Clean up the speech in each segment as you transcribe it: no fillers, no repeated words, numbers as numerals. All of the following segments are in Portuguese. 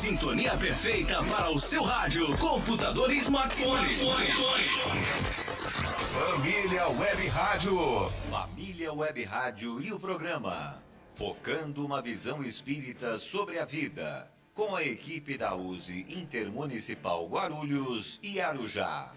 sintonia perfeita para o seu rádio, computador e smartphone. Família Web Rádio. Família Web Rádio e o programa Focando uma Visão Espírita sobre a Vida, com a equipe da USE Intermunicipal Guarulhos e Arujá.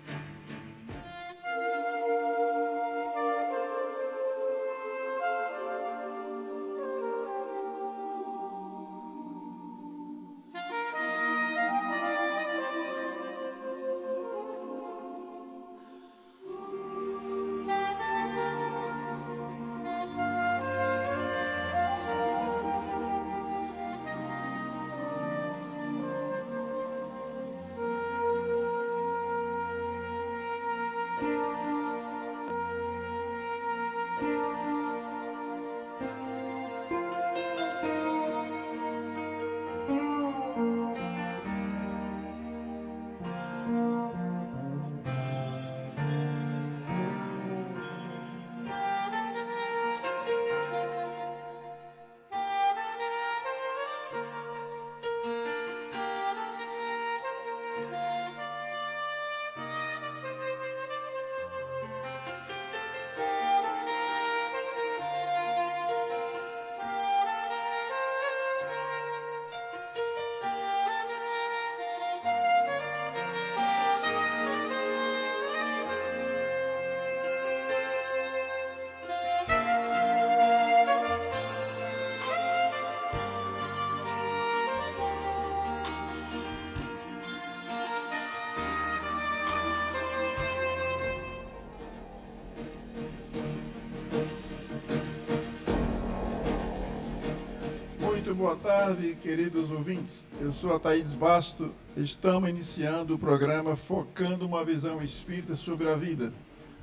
Muito boa tarde, queridos ouvintes. Eu sou Ataídes Basto. Estamos iniciando o programa Focando uma Visão Espírita sobre a Vida,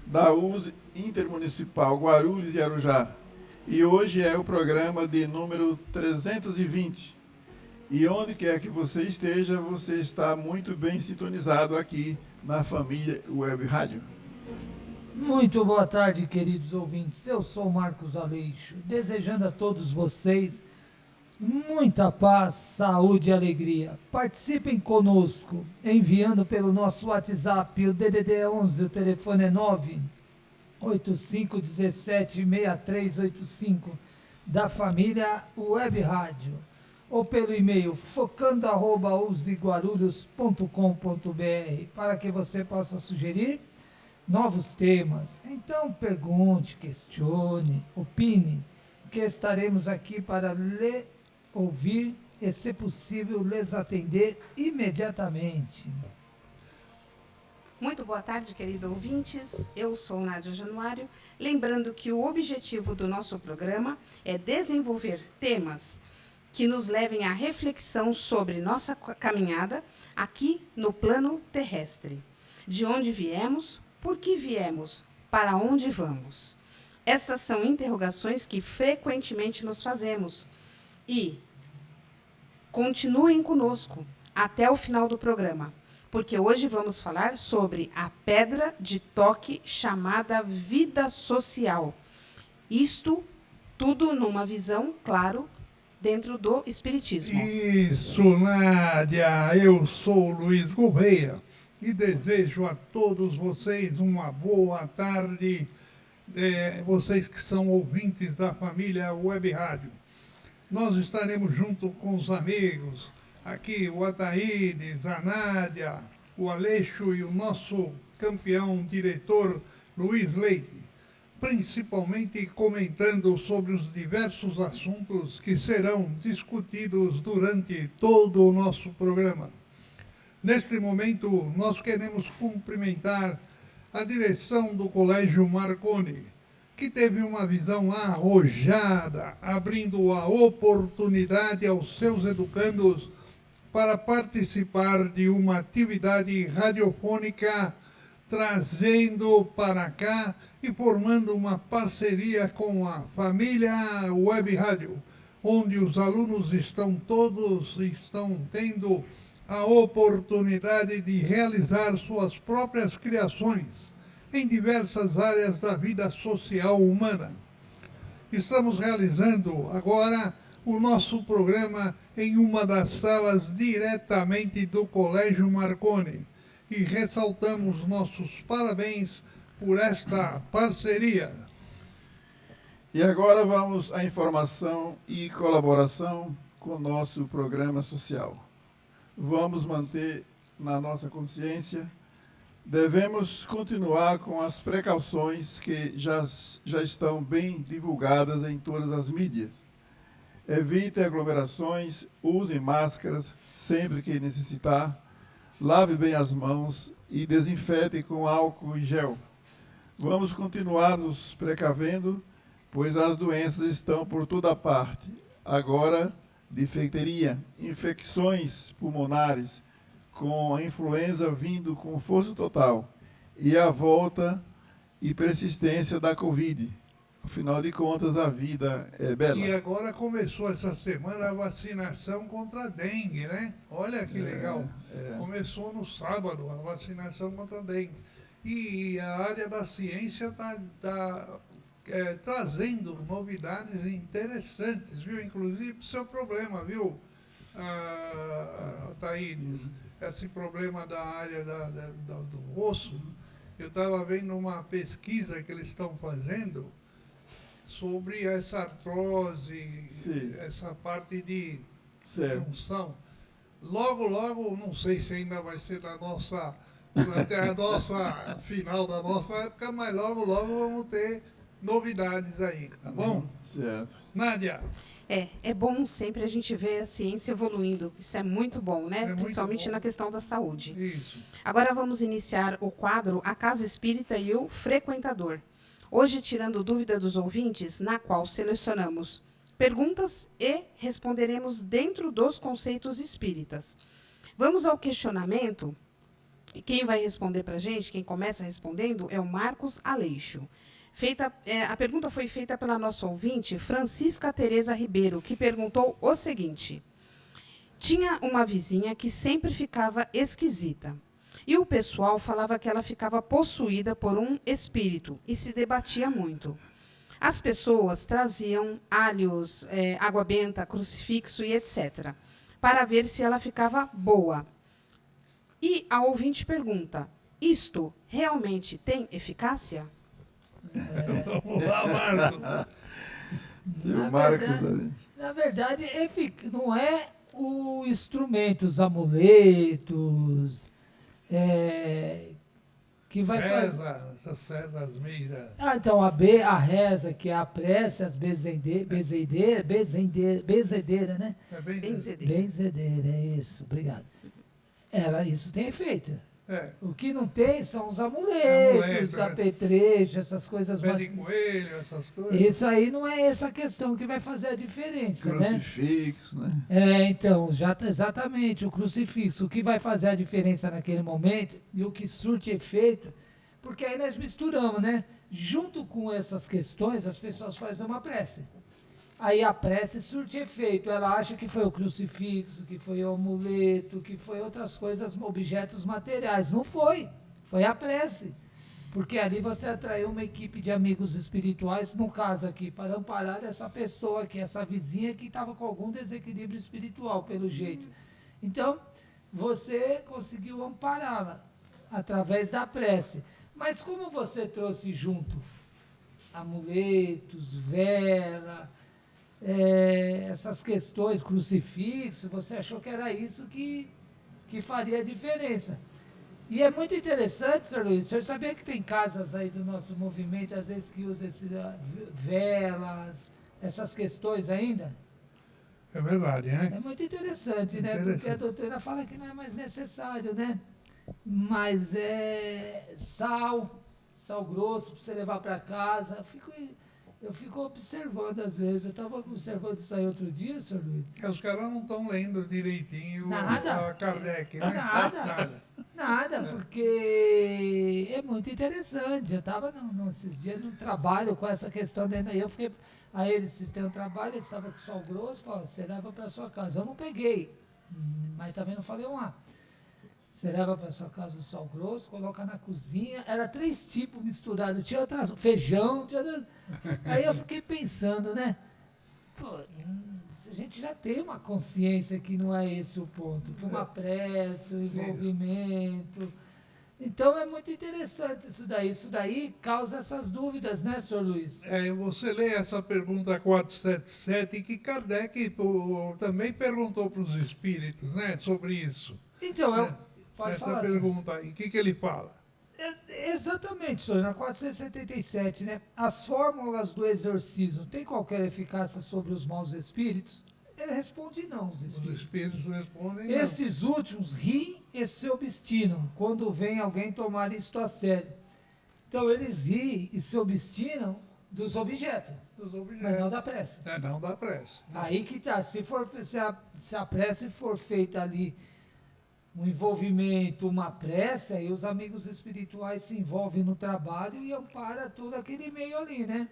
da USE Intermunicipal Guarulhos e Arujá. E hoje é o programa de número 320. E onde quer que você esteja, você está muito bem sintonizado aqui na Família Web Rádio. Muito boa tarde, queridos ouvintes. Eu sou Marcos Aleixo, desejando a todos vocês muita paz, saúde e alegria. Participem conosco, enviando pelo nosso WhatsApp, o DDD é 11, o telefone é 985176385, da Família Web Rádio, ou pelo e-mail focando@useguarulhos.com.br, para que você possa sugerir novos temas. Então pergunte, questione, opine, que estaremos aqui para ouvir e, se possível, lhes atender imediatamente. Muito boa tarde, queridos ouvintes. Eu sou Nádia Januário. Lembrando que o objetivo do nosso programa é desenvolver temas que nos levem à reflexão sobre nossa caminhada aqui no plano terrestre. De onde viemos, por que viemos, para onde vamos? Estas são interrogações que frequentemente nos fazemos. E continuem conosco até o final do programa, porque hoje vamos falar sobre a pedra de toque chamada vida social. Isto tudo numa visão, claro, dentro do Espiritismo. Isso, Nádia, eu sou Luiz Gouveia e desejo a todos vocês uma boa tarde, vocês que são ouvintes da Família Web Rádio. Nós estaremos junto com os amigos, aqui o Ataídes, a Nádia, o Aleixo e o nosso campeão diretor Luiz Leite, principalmente comentando sobre os diversos assuntos que serão discutidos durante todo o nosso programa. Neste momento, nós queremos cumprimentar a direção do Colégio Marconi, que teve uma visão arrojada, abrindo a oportunidade aos seus educandos para participar de uma atividade radiofônica, trazendo para cá e formando uma parceria com a Família Web Rádio, onde os alunos estão tendo a oportunidade de realizar suas próprias criações em diversas áreas da vida social humana. Estamos realizando agora o nosso programa em uma das salas diretamente do Colégio Marconi. E ressaltamos nossos parabéns por esta parceria. E agora vamos à informação e colaboração com o nosso programa social. Vamos manter na nossa consciência, devemos continuar com as precauções que já estão bem divulgadas em todas as mídias. Evite aglomerações, use máscaras sempre que necessitar, lave bem as mãos e desinfete com álcool e gel. Vamos continuar nos precavendo, pois as doenças estão por toda parte. Agora, difteria, infecções pulmonares, com a influenza vindo com força total, e a volta e persistência da Covid. Afinal de contas, a vida é bela. E agora começou essa semana a vacinação contra a dengue, né? Olha que legal. Começou no sábado a vacinação contra a dengue. E a área da ciência está trazendo novidades interessantes, viu? Inclusive para o seu problema, viu, Thaídes? Esse problema da área do osso. Eu estava vendo uma pesquisa que eles estão fazendo sobre essa artrose, Sim. essa parte de Certo. função. Logo, não sei se ainda vai ser até a nossa final da nossa época, mas logo vamos ter novidades aí, tá bom? Certo. Nádia. É bom sempre a gente ver a ciência evoluindo. Isso é muito bom, né? É muito Principalmente bom. na questão da saúde. Isso. Agora vamos iniciar o quadro A Casa Espírita e o Frequentador. Hoje, tirando dúvida dos ouvintes, na qual selecionamos perguntas e responderemos dentro dos conceitos espíritas. Vamos ao questionamento. E quem vai responder para a gente, quem começa respondendo, é o Marcos Aleixo. A pergunta foi feita pela nossa ouvinte, Francisca Tereza Ribeiro, que perguntou o seguinte: tinha uma vizinha que sempre ficava esquisita. E o pessoal falava que ela ficava possuída por um espírito e se debatia muito. As pessoas traziam alhos, água benta, crucifixo e etc., para ver se ela ficava boa. E a ouvinte pergunta: isto realmente tem eficácia? Vamos lá, Marcos. Seu Marcos. Na verdade, não é o instrumento, os amuletos, que vai fazer. Essas rezas mesas. Então a reza, que é a prece, as benzedeira, né? É bem Benzedeira, é isso, obrigado. Isso tem efeito. O que não tem são os amuletos, apetrechos, essas coisas. Pé de coelho, essas coisas. Isso aí não é essa questão que vai fazer a diferença, Crucifixo, né? Então, exatamente, o crucifixo. O que vai fazer a diferença naquele momento e o que surte efeito, porque aí nós misturamos, né? Junto com essas questões, as pessoas fazem uma prece. Aí a prece surte efeito. Ela acha que foi o crucifixo, que foi o amuleto, que foi outras coisas, objetos materiais. Não foi. Foi a prece. Porque ali você atraiu uma equipe de amigos espirituais, no caso aqui, para amparar essa pessoa aqui, essa vizinha que estava com algum desequilíbrio espiritual, pelo jeito. Então, você conseguiu ampará-la através da prece. Mas como você trouxe junto amuletos, vela, essas questões, crucifixo, você achou que era isso que faria a diferença. E é muito interessante, senhor Luiz, o senhor sabia que tem casas aí do nosso movimento, às vezes, que usam velas, essas questões ainda? É verdade, né? É muito interessante, né? Porque a doutrina fala que não é mais necessário, né? Mas sal grosso para você levar para casa. Eu fico observando às vezes. Eu estava observando isso aí outro dia, senhor Luiz. Os caras não estão lendo direitinho Nada. a Kardec, né? Nada, porque é muito interessante. Eu estava esses dias no trabalho com essa questão dentro aí. Eu fiquei. Aí eles têm um trabalho, eles estavam com sal grosso, falaram, você leva para sua casa. Eu não peguei, mas também não falei um A. Você leva para sua casa o sal grosso, coloca na cozinha. Era 3 tipos misturados. Tinha feijão, Aí eu fiquei pensando, né? Pô, a gente já tem uma consciência que não é esse o ponto, que uma prece, o envolvimento. Então é muito interessante isso daí. Isso daí causa essas dúvidas, né, senhor Luiz? Você lê essa pergunta 477 que Kardec também perguntou para os espíritos, né, sobre isso. Então, pode Essa falar. pergunta aí, o que ele fala? Exatamente, senhor, na 477, né? As fórmulas do exorcismo têm qualquer eficácia sobre os maus espíritos? Ele responde não, os Os espíritos. espíritos respondem não. Esses últimos riem e se obstinam quando vem alguém tomar isto a sério. Então eles riem e se obstinam dos objetos, Dos objetos. mas não da prece. Não dá pressa. Aí que tá, se a prece for feita ali, um envolvimento, uma prece, aí os amigos espirituais se envolvem no trabalho e amparam todo aquele meio ali, né?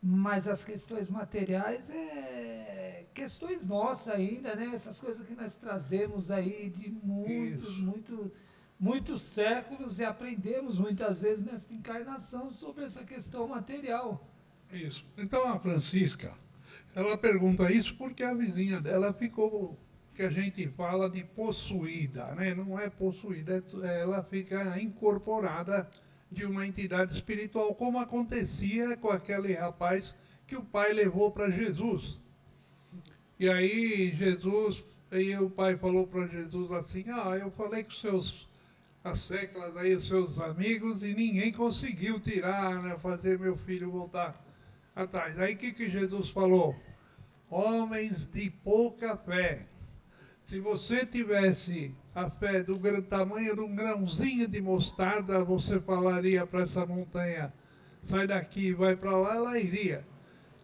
Mas as questões materiais é questões nossas ainda, né? Essas coisas que nós trazemos aí de muitos séculos e aprendemos muitas vezes nessa encarnação sobre essa questão material. Isso. Então a Francisca, ela pergunta isso porque a vizinha dela ficou, que a gente fala de possuída, né? Não é possuída, ela fica incorporada de uma entidade espiritual, como acontecia com aquele rapaz que o pai levou para Jesus. E aí o pai falou para Jesus assim, eu falei com as seclas aí, os seus amigos, e ninguém conseguiu tirar, né, fazer meu filho voltar atrás. Aí o que Jesus falou? Homens de pouca fé. Se você tivesse a fé do tamanho de um grãozinho de mostarda, você falaria para essa montanha, sai daqui e vai para lá, ela iria.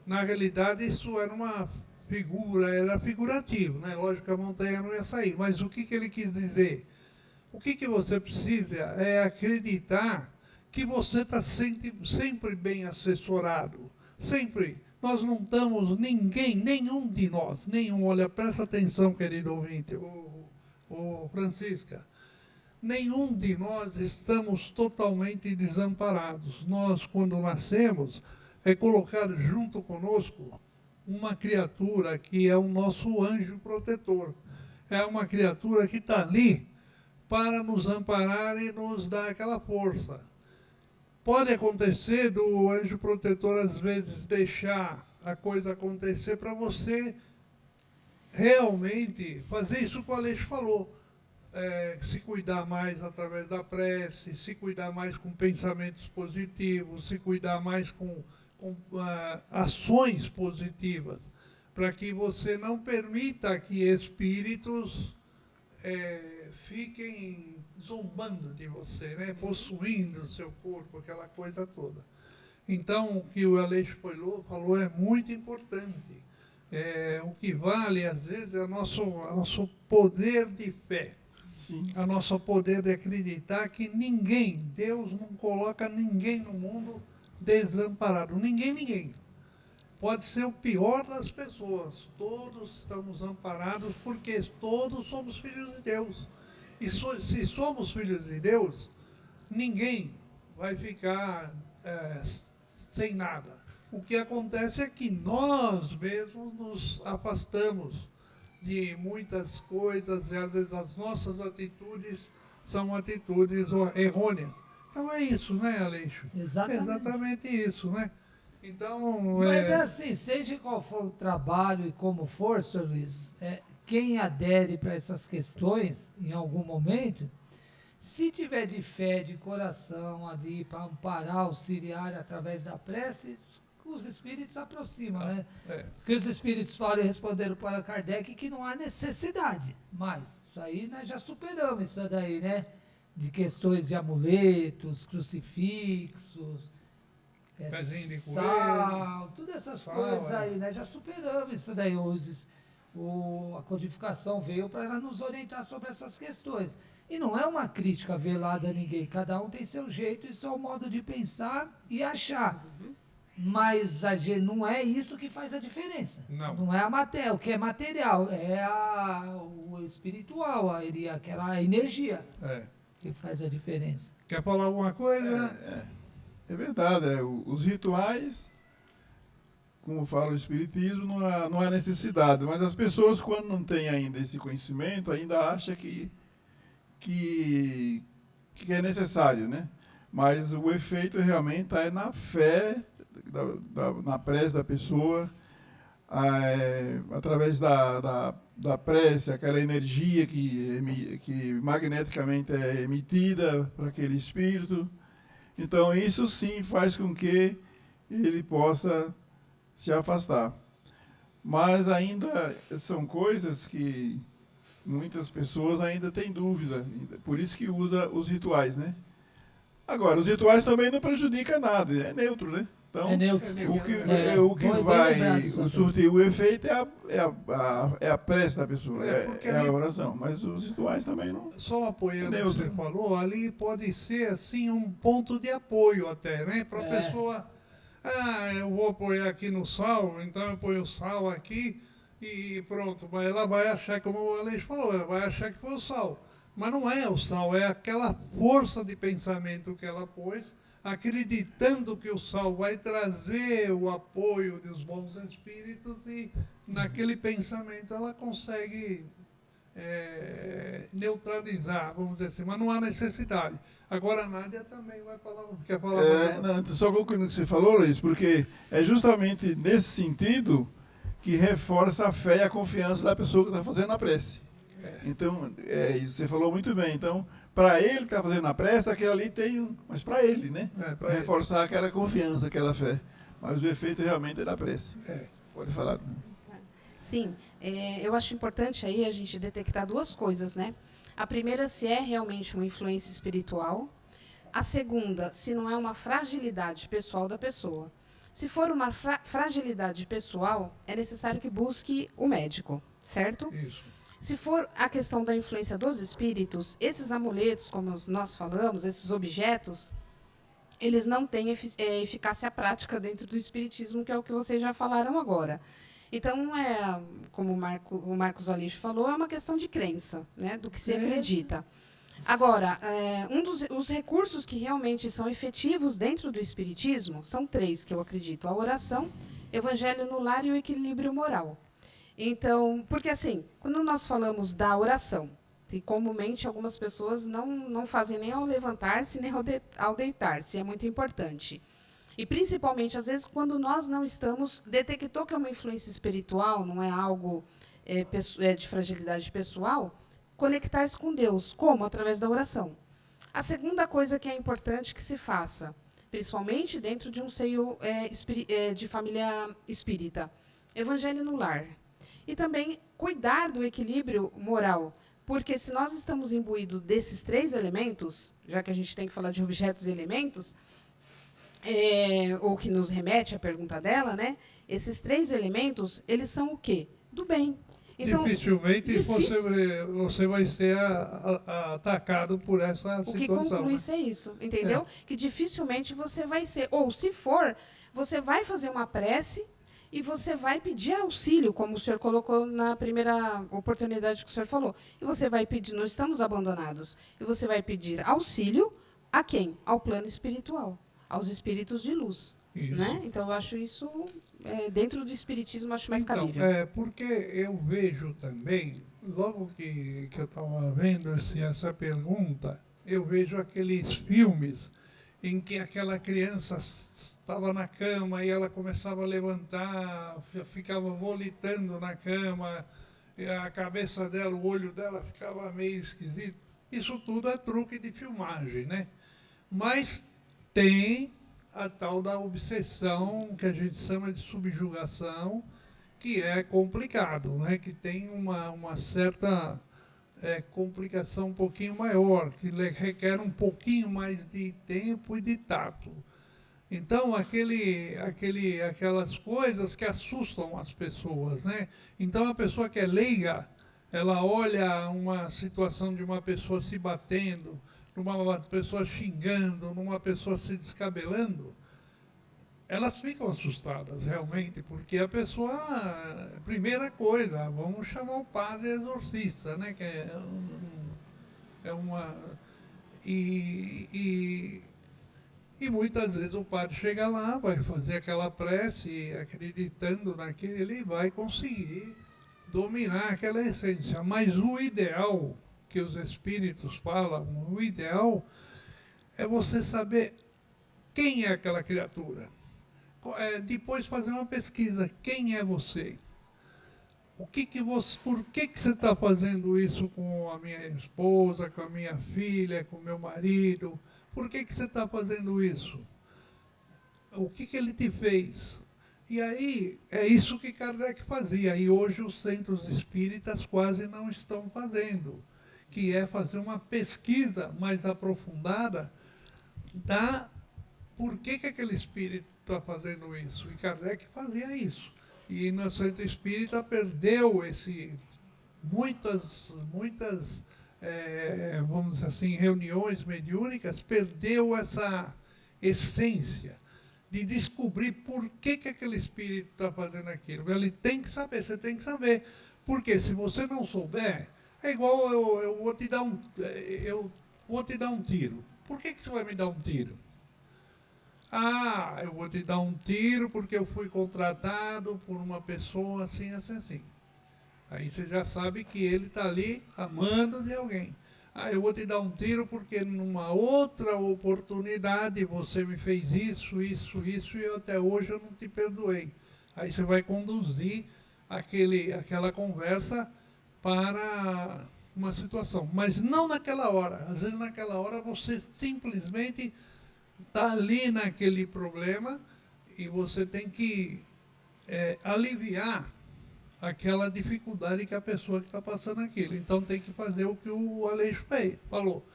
Na realidade, isso era uma figura, era figurativo, né? Lógico que a montanha não ia sair, mas o que ele quis dizer? O que você precisa é acreditar que você está sempre bem assessorado, sempre. Nós não estamos, nenhum de nós, olha, presta atenção, querido ouvinte, Francisca, nenhum de nós estamos totalmente desamparados. Nós, quando nascemos, é colocado junto conosco uma criatura que é o nosso anjo protetor. É uma criatura que está ali para nos amparar e nos dar aquela força. Pode acontecer do anjo protetor, às vezes, deixar a coisa acontecer para você realmente fazer isso que o Aleixo falou. Se cuidar mais através da prece, se cuidar mais com pensamentos positivos, se cuidar mais com ações positivas, para que você não permita que espíritos fiquem zombando de você, né? Possuindo o seu corpo, aquela coisa toda. Então, o que o Aleixo falou é muito importante. O que vale, às vezes, é o nosso poder de fé. Sim. O nosso poder de acreditar que Deus não coloca ninguém no mundo desamparado. Ninguém. Pode ser o pior das pessoas. Todos estamos amparados porque todos somos filhos de Deus. E se somos filhos de Deus, ninguém vai ficar sem nada. O que acontece é que nós mesmos nos afastamos de muitas coisas e às vezes as nossas atitudes são atitudes errôneas. Então é isso, né, Aleixo? Exatamente isso, né? Então, Mas assim, seja qual for o trabalho e como for, senhor Luiz, quem adere para essas questões, em algum momento, se tiver de fé, de coração ali, para amparar, auxiliar através da prece, os espíritos se aproximam, né? Porque os espíritos falam e responderam para Kardec que não há necessidade, mas isso aí nós já superamos isso daí, né? De questões de amuletos, crucifixos, pezinho de sal, todas essas coisas aí, né? Já superamos isso daí. A codificação veio para ela nos orientar sobre essas questões. E não é uma crítica velada a ninguém, cada um tem seu jeito e seu modo de pensar e achar. Mas não é isso que faz a diferença. Não é a matéria, o que é material, é o espiritual, aquela energia que faz a diferença. Quer falar alguma coisa? É verdade, os rituais como fala o Espiritismo, não há necessidade. Mas as pessoas, quando não têm ainda esse conhecimento, ainda acham que é necessário, né? Mas o efeito realmente está na fé, na prece da pessoa, através da prece, aquela energia que magneticamente é emitida para aquele espírito. Então, isso sim faz com que ele possa se afastar. Mas ainda são coisas que muitas pessoas ainda têm dúvida, por isso que usa os rituais, né? Agora, os rituais também não prejudicam nada, é neutro, né? Então, É neutro. o que Bem vai lembrado, Sandro. surtir o efeito é a prece da pessoa, Porque é a ali- oração. Mas os rituais também não. Só apoiando o que Neutro. você falou, ali pode ser assim um ponto de apoio até, né? Para a É. pessoa, eu vou apoiar aqui no sal, então eu ponho o sal aqui e pronto. Mas ela vai achar, como o Aleixo falou, ela vai achar que foi o sal. Mas não é o sal, é aquela força de pensamento que ela pôs, acreditando que o sal vai trazer o apoio dos bons espíritos e naquele pensamento ela consegue neutralizar, vamos dizer assim, mas não há necessidade. Agora a Nádia também vai falar, quer falar mais? Não, só concluindo o que você falou, Luiz, porque é justamente nesse sentido que reforça a fé e a confiança da pessoa que está fazendo a prece. Então, isso você falou muito bem. Então, para ele que está fazendo a prece, aquele ali tem mas para ele, né? Para reforçar aquela confiança, aquela fé. Mas o efeito realmente é da prece. Pode falar. Sim, eu acho importante aí a gente detectar duas coisas, né? A primeira, se é realmente uma influência espiritual. A segunda, se não é uma fragilidade pessoal da pessoa. Se for uma fragilidade pessoal, é necessário que busque o médico, certo? Isso. Se for a questão da influência dos espíritos, esses amuletos, como nós falamos, esses objetos, eles não têm eficácia prática dentro do espiritismo, que é o que vocês já falaram agora. Então, como o Marcos Aleixo falou, é uma questão de crença, né, do que se acredita. Agora, os recursos que realmente são efetivos dentro do espiritismo são 3, que eu acredito: a oração, evangelho no lar e o equilíbrio moral. Então, porque assim, quando nós falamos da oração, e comumente algumas pessoas não fazem nem ao levantar-se, nem ao deitar-se, é muito importante. E principalmente, às vezes, quando nós não estamos, detectou que é uma influência espiritual, não é algo de fragilidade pessoal, conectar-se com Deus. Como? Através da oração. A segunda coisa que é importante que se faça, principalmente dentro de um seio de família espírita, evangelho no lar. E também cuidar do equilíbrio moral, porque se nós estamos imbuídos desses 3 elementos, já que a gente tem que falar de objetos e elementos, ou que nos remete à pergunta dela, né? Esses 3 elementos, eles são o quê? Do bem. Então, dificilmente você vai ser atacado por essa o que situação. conclui Né? ser isso, entendeu? Que dificilmente você vai ser, ou se for, você vai fazer uma prece e você vai pedir auxílio, como o senhor colocou na primeira oportunidade que o senhor falou. E você vai pedir, não estamos abandonados, e você vai pedir auxílio a quem? Ao plano espiritual, aos espíritos de luz. Isso. Né? Então, eu acho isso, dentro do espiritismo, acho mais cabível. Porque eu vejo também, logo que eu estava vendo essa pergunta, eu vejo aqueles filmes em que aquela criança estava na cama e ela começava a levantar, ficava volitando na cama, e a cabeça dela, o olho dela ficava meio esquisito. Isso tudo é truque de filmagem, né? Mas tem a tal da obsessão, que a gente chama de subjugação, que é complicado, né? Que tem uma certa complicação um pouquinho maior, que requer um pouquinho mais de tempo e de tato. Então, aquelas coisas que assustam as pessoas, né? Então, a pessoa que é leiga, ela olha uma situação de uma pessoa se batendo, numa pessoa xingando, numa pessoa se descabelando, elas ficam assustadas, realmente, porque a pessoa, primeira coisa, vamos chamar o padre exorcista, né? Que E muitas vezes o padre chega lá, vai fazer aquela prece, acreditando naquele, e vai conseguir dominar aquela essência. Mas o ideal que os espíritos falam, o ideal é você saber quem é aquela criatura. Depois fazer uma pesquisa, quem é você? Por que você está fazendo isso com a minha esposa, com a minha filha, com o meu marido? Por que você está fazendo isso? O que ele te fez? E aí, é isso que Kardec fazia. E hoje os centros espíritas quase não estão fazendo, que é fazer uma pesquisa mais aprofundada da por que aquele espírito está fazendo isso. E Kardec fazia isso. E no centro espírita perdeu muitas vamos dizer assim, reuniões mediúnicas, perdeu essa essência de descobrir por que aquele espírito está fazendo aquilo. Ele tem que saber, você tem que saber. Porque se você não souber, é igual eu vou te dar um tiro. Por que você vai me dar um tiro? Ah, eu vou te dar um tiro porque eu fui contratado por uma pessoa assim, assim, assim. Aí você já sabe que ele está ali amando de alguém. Ah, eu vou te dar um tiro porque numa outra oportunidade você me fez isso, isso, isso e até hoje eu não te perdoei. Aí você vai conduzir aquela conversa para uma situação. Mas não naquela hora. Às vezes naquela hora você simplesmente está ali naquele problema e você tem que aliviar aquela dificuldade que a pessoa que está passando aquilo. Então tem que fazer o que o Aleixo falou,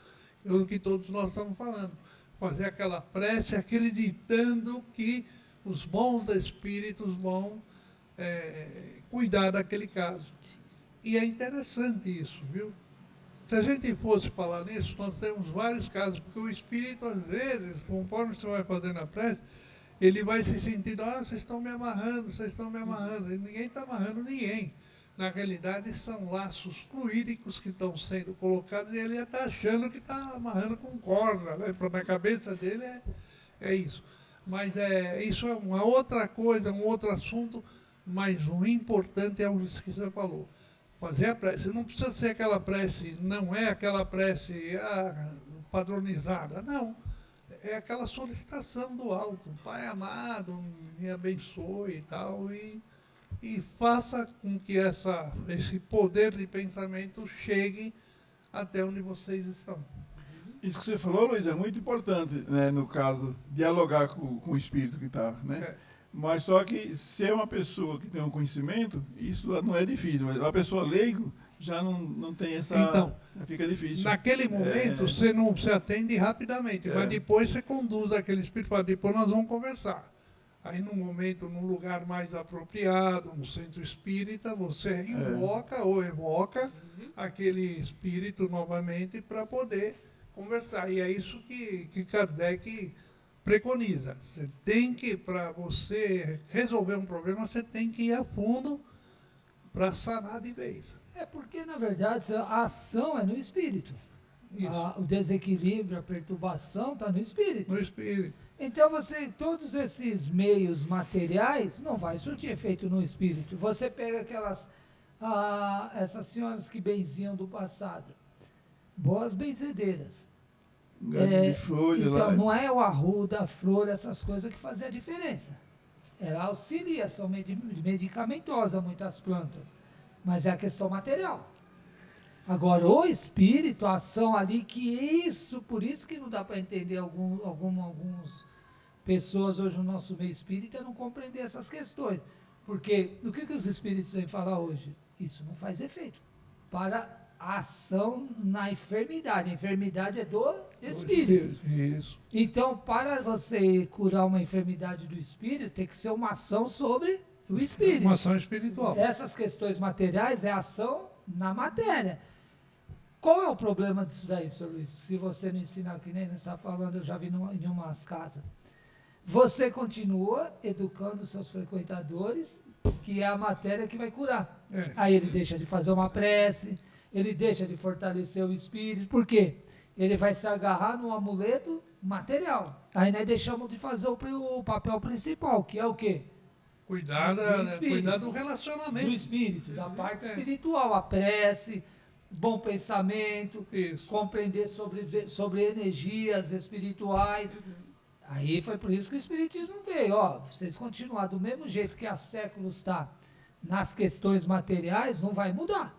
o que todos nós estamos falando. Fazer aquela prece acreditando que os bons espíritos vão cuidar daquele caso. E é interessante isso, viu? Se a gente fosse falar nisso, nós temos vários casos, porque o espírito, às vezes, conforme você vai fazendo a prece, ele vai se sentindo, vocês estão me amarrando, vocês estão me amarrando. E ninguém está amarrando ninguém. Na realidade, são laços fluídicos que estão sendo colocados e ele está achando que está amarrando com corda, né? Na cabeça dele é isso. Mas isso é uma outra coisa, um outro assunto, mas o importante é o que você falou. Fazer a prece. Não precisa ser aquela prece, não é aquela prece padronizada, não. É aquela solicitação do alto. Pai amado, me abençoe e tal, e faça com que esse poder de pensamento chegue até onde vocês estão. Isso que você falou, Luiz, é muito importante, né, no caso, dialogar com o espírito que está, né? Mas só que se é uma pessoa que tem um conhecimento, isso não é difícil. Mas uma pessoa leigo já não tem essa... Então, fica difícil. Naquele momento, você não se atende rapidamente, mas depois você conduz aquele espírito para depois nós vamos conversar. Aí, num momento, num lugar mais apropriado, no centro espírita, você invoca ou evoca aquele espírito novamente para poder conversar. E é isso que Kardec preconiza. Você tem que, para você resolver um problema, você tem que ir a fundo para sanar de vez. Porque, na verdade, a ação é no espírito. O desequilíbrio, a perturbação está no espírito. No espírito. Então, todos esses meios materiais não vai surtir efeito no espírito. Você pega essas senhoras que benziam do passado, boas benzedeiras. De folha, então, lá. não é o arruda, a flor, essas coisas que fazem a diferença. Ela auxilia, são medicamentosas muitas plantas, mas é a questão material. Agora, o espírito, a ação ali, por isso que não dá para entender algumas pessoas hoje no nosso meio espírita não compreender essas questões. Porque o que os espíritos vêm falar hoje? Isso não faz efeito para a ação na enfermidade. A enfermidade é do espírito. Isso. Então, para você curar uma enfermidade do espírito, tem que ser uma ação sobre o espírito. Uma ação espiritual. Essas questões materiais é ação na matéria. Qual é o problema disso daí, senhor Luiz? Se você não ensinar, que nem você está falando, eu já vi em umas casas. Você continua educando os seus frequentadores, que é a matéria que vai curar. Aí ele deixa de fazer uma prece, ele deixa de fortalecer o espírito. Por quê? ele vai se agarrar no amuleto material. Aí nós deixamos de fazer o papel principal, que é o quê? Cuidar do relacionamento. Do espírito, da parte espiritual, a prece, bom pensamento, Isso. compreender sobre energias espirituais. Aí foi por isso que o Espiritismo veio. Ó, vocês continuar do mesmo jeito que há séculos está nas questões materiais, não vai mudar.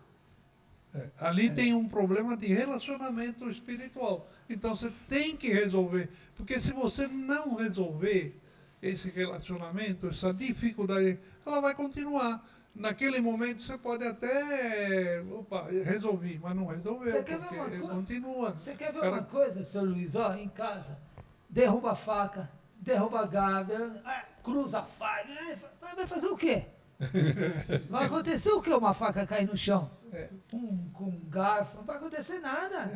Ali tem um problema de relacionamento espiritual. Então você tem que resolver. Porque se você não resolver esse relacionamento, essa dificuldade, ela vai continuar. Naquele momento você pode até resolver, mas não resolveu, Você quer ver uma porque coisa? continua. Você quer ver Cara, uma coisa, senhor Luiz? Ó, em casa, derruba a faca, derruba a gávea, cruza a faca, vai fazer o quê? Vai acontecer o quê? Uma faca cair no chão? Com um garfo, não vai acontecer nada.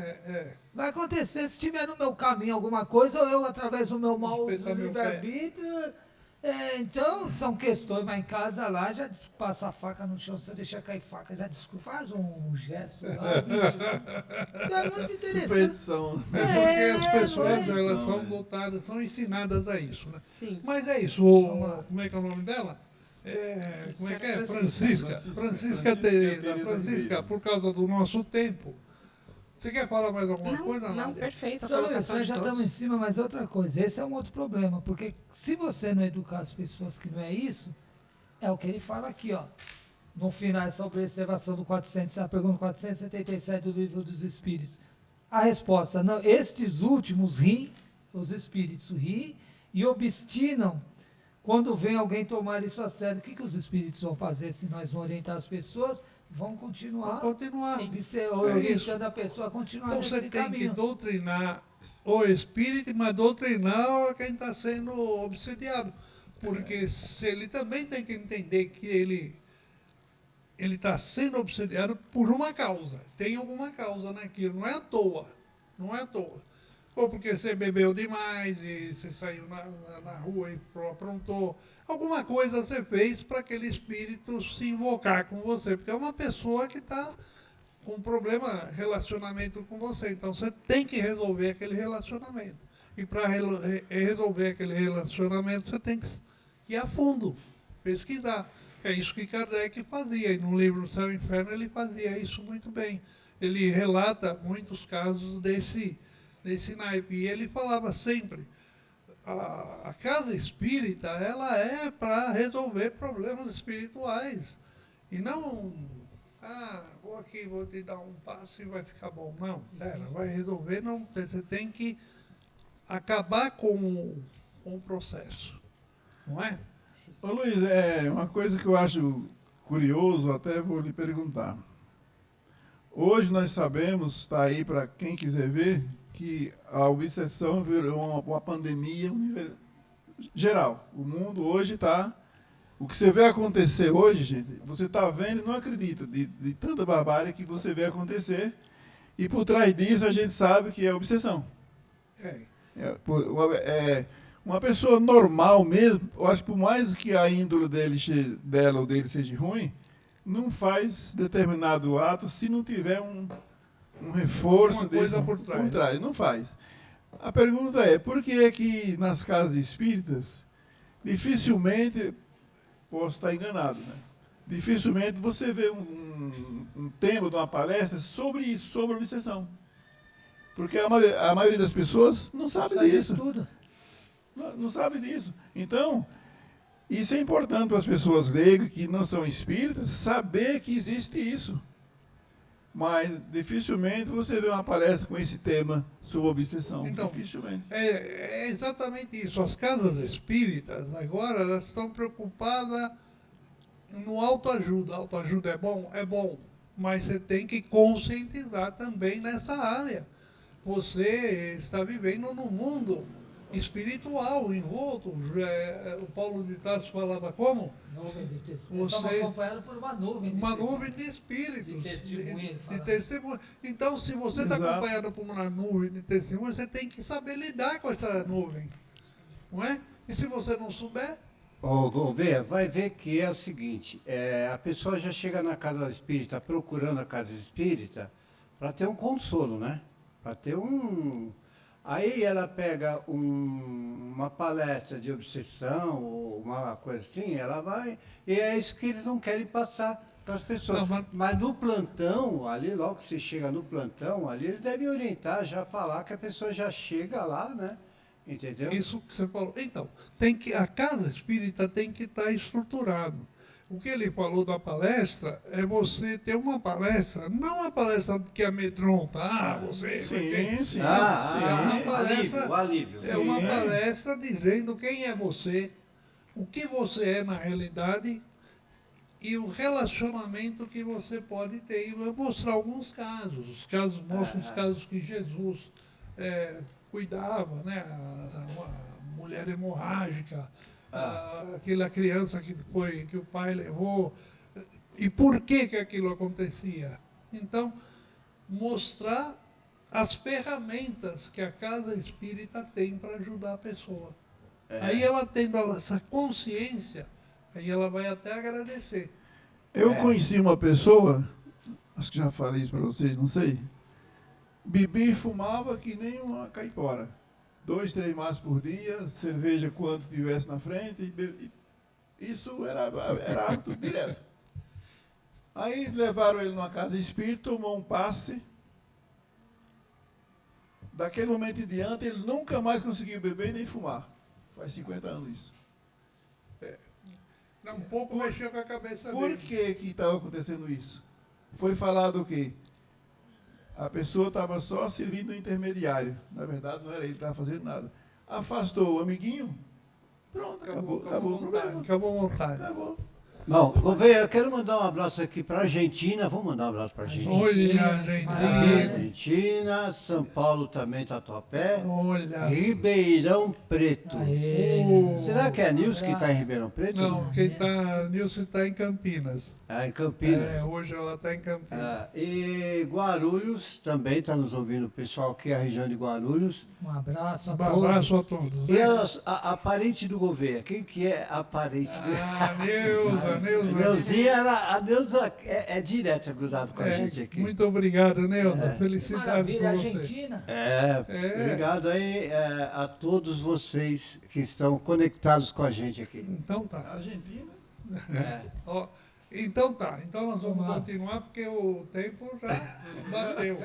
Vai acontecer se tiver no meu caminho alguma coisa, ou eu, através do meu mau uso do livre-arbítrio. Então, são questões, mas em casa lá, já passa a faca no chão, se você deixar cair faca, já desculpa, faz um gesto lá. É muito interessante. Superstição. porque as pessoas, não é elas isso, são né? dotadas, são ensinadas a isso, né? Sim. Mas é isso, Vamos lá. como é que é o nome dela? Como é que é? Francisca. Francisca Teresa. Francisca, por causa do nosso tempo. Você quer falar mais alguma coisa, Não, Nádia? perfeito a Senhor Luiz, colocação nós de já estamos em todos. cima, mas outra coisa, esse é um outro problema, porque se você não educar as pessoas que não é isso, é o que ele fala aqui, ó. No final, essa observação do 400, a pergunta 477 do Livro dos Espíritos. A resposta, não, estes últimos riem, os espíritos riem e obstinam quando vem alguém tomar isso a sério. O que os espíritos vão fazer se nós não orientar as pessoas? Vão continuar. Orientando a pessoa a continuar Então nesse você tem caminho. que doutrinar o espírito, mas doutrinar quem está sendo obsediado. Porque se ele também tem que entender que ele está sendo obsediado por uma causa. Tem alguma causa naquilo, não é à toa. Não é à toa. Ou porque você bebeu demais e você saiu na rua e aprontou. Alguma coisa você fez para aquele espírito se invocar com você. Porque é uma pessoa que está com problema relacionamento com você. Então você tem que resolver aquele relacionamento. E para resolver aquele relacionamento, você tem que ir a fundo, pesquisar. É isso que Kardec fazia. E no livro Céu e Inferno ele fazia isso muito bem. Ele relata muitos casos desse naipe. E ele falava sempre, a casa espírita, ela é para resolver problemas espirituais. E não, vou aqui, vou te dar um passo e vai ficar bom. Não, ela vai resolver, não. Você tem que acabar com o processo. Não é? Ô Luiz, uma coisa que eu acho curioso, até vou lhe perguntar. Hoje nós sabemos, está aí para quem quiser ver, que a obsessão virou uma pandemia geral. O mundo hoje está... O que você vê acontecer hoje, gente, você está vendo e não acredita de tanta barbárie que você vê acontecer. E por trás disso a gente sabe que é obsessão. Uma pessoa normal mesmo, eu acho que por mais que a índole dela ou dele seja ruim, não faz determinado ato se não tiver um reforço Uma coisa por trás. Não faz. A pergunta é, por que é que nas casas espíritas, dificilmente, posso estar enganado, né? Dificilmente você vê um tema de uma palestra sobre isso, sobre obsessão. Porque a maioria das pessoas não sabe disso. Tudo. Não sabe disso. Então, isso é importante para as pessoas leigas que não são espíritas, saber que existe isso. Mas dificilmente você vê uma palestra com esse tema sobre obsessão. Então, dificilmente. É exatamente isso. As casas espíritas, agora, elas estão preocupadas no autoajuda. Autoajuda é bom? É bom. Mas você tem que conscientizar também nessa área. Você está vivendo num mundo espiritual, envolto. O Paulo de Tarso falava como? Nuvem de testemunhos. Estamos acompanhados por uma nuvem. Uma nuvem de espíritos. De testemunho. De testemunho. Então, se você está acompanhado por uma nuvem de testemunho, você tem que saber lidar com essa nuvem. Não é? E se você não souber... Gouveia, vai ver que é o seguinte, a pessoa já chega na casa espírita procurando a casa espírita para ter um consolo, né? Para ter um... Aí ela pega uma palestra de obsessão, ou uma coisa assim, ela vai... E é isso que eles não querem passar para as pessoas. Não, mas no plantão, ali, logo que você chega no plantão, ali, eles devem orientar, já falar que a pessoa já chega lá, né? Entendeu? Isso que você falou. Então, a casa espírita tem que estar estruturada. O que ele falou da palestra é você ter uma palestra, não uma palestra que amedronta, você... Sim. uma palestra, alívio. É uma palestra dizendo quem é você, o que você é na realidade e o relacionamento que você pode ter. E vai mostrar alguns casos. Os casos mostram os casos que Jesus cuidava, né? A mulher hemorrágica, aquela criança que o pai levou. E por que aquilo acontecia? Então, mostrar as ferramentas que a casa espírita tem para ajudar a pessoa. Aí ela tendo essa consciência, aí ela vai até agradecer. Eu conheci uma pessoa, acho que já falei isso para vocês, não sei. Bebia e fumava que nem uma caipora. 2, 3 maços por dia, cerveja quanto tivesse na frente. Isso era hábito direto. Aí levaram ele numa casa espírita, tomou um passe. Daquele momento em diante, ele nunca mais conseguiu beber e nem fumar. Faz 50 anos isso. Um pouco mexeu com a cabeça Por dele. que estava acontecendo isso? Foi falado o quê? A pessoa estava só servindo o intermediário. Na verdade, não era ele que estava fazendo nada. Afastou o amiguinho, pronto, acabou o problema. Acabou a vontade. Acabou. Bom, Gouveia, eu quero mandar um abraço aqui para a Argentina. Vamos mandar um abraço para a Argentina. Olha, Argentina. Argentina, São Paulo também, Tatuapé. Olha. Ribeirão Preto. Aê. Será que é a Nilce que está em Ribeirão Preto? Não, Nilce está em Campinas. Em Campinas. Hoje ela está em Campinas. E Guarulhos também está nos ouvindo, o pessoal aqui, a região de Guarulhos. Um abraço a Um todos. abraço a todos. E Né? a parente do Gouveia, quem que é a parente dele? Neuza. A Neuza é direta grudada com a gente aqui. Muito obrigado, Neuza. Felicidades Maravilha, para você. Argentina. Obrigado aí a todos vocês que estão conectados com a gente aqui. Então tá. Argentina? Ó, então tá. Então nós vamos Vamos lá. continuar porque o tempo já bateu.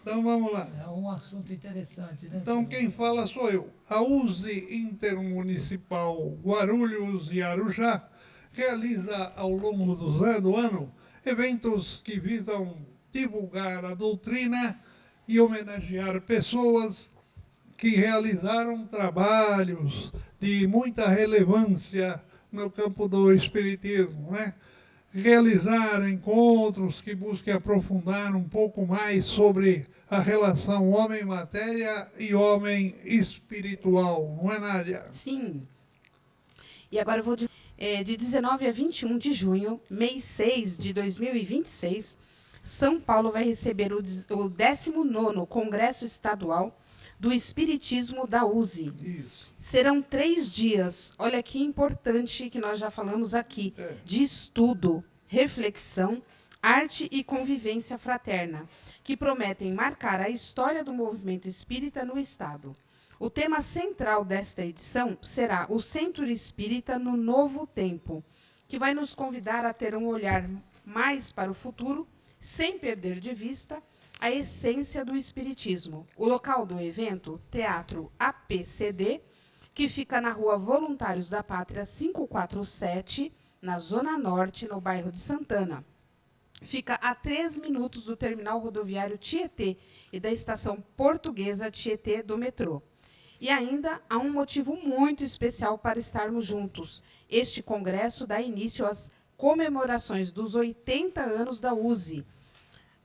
Então vamos lá. É um assunto interessante, né? Então senhor? quem fala sou eu. A USE Intermunicipal Guarulhos e Arujá realiza ao longo do ano eventos que visam divulgar a doutrina e homenagear pessoas que realizaram trabalhos de muita relevância no campo do espiritismo, né? Realizar encontros que busquem aprofundar um pouco mais sobre a relação homem-matéria e homem espiritual, não é, Nádia? Sim. E agora eu vou de 19 a 21 de junho, mês 6 de 2026, São Paulo vai receber o 19º Congresso Estadual do Espiritismo da USE. Isso. Serão 3 dias, olha que importante que nós já falamos aqui, de estudo, reflexão, arte e convivência fraterna, que prometem marcar a história do movimento espírita no Estado. O tema central desta edição será o Centro Espírita no Novo Tempo, que vai nos convidar a ter um olhar mais para o futuro, sem perder de vista a essência do Espiritismo. O local do evento, Teatro APCD, que fica na Rua Voluntários da Pátria 547, na Zona Norte, no bairro de Santana. Fica a 3 minutos do terminal rodoviário Tietê e da estação portuguesa Tietê do metrô. E ainda há um motivo muito especial para estarmos juntos. Este congresso dá início às comemorações dos 80 anos da USE,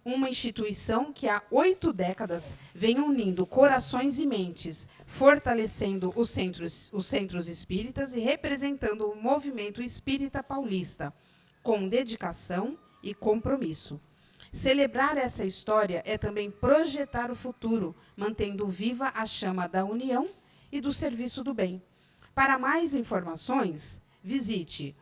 uma instituição que há 8 décadas vem unindo corações e mentes, fortalecendo os centros espíritas e representando o movimento espírita paulista, com dedicação e compromisso. Celebrar essa história é também projetar o futuro, mantendo viva a chama da união e do serviço do bem. Para mais informações, visite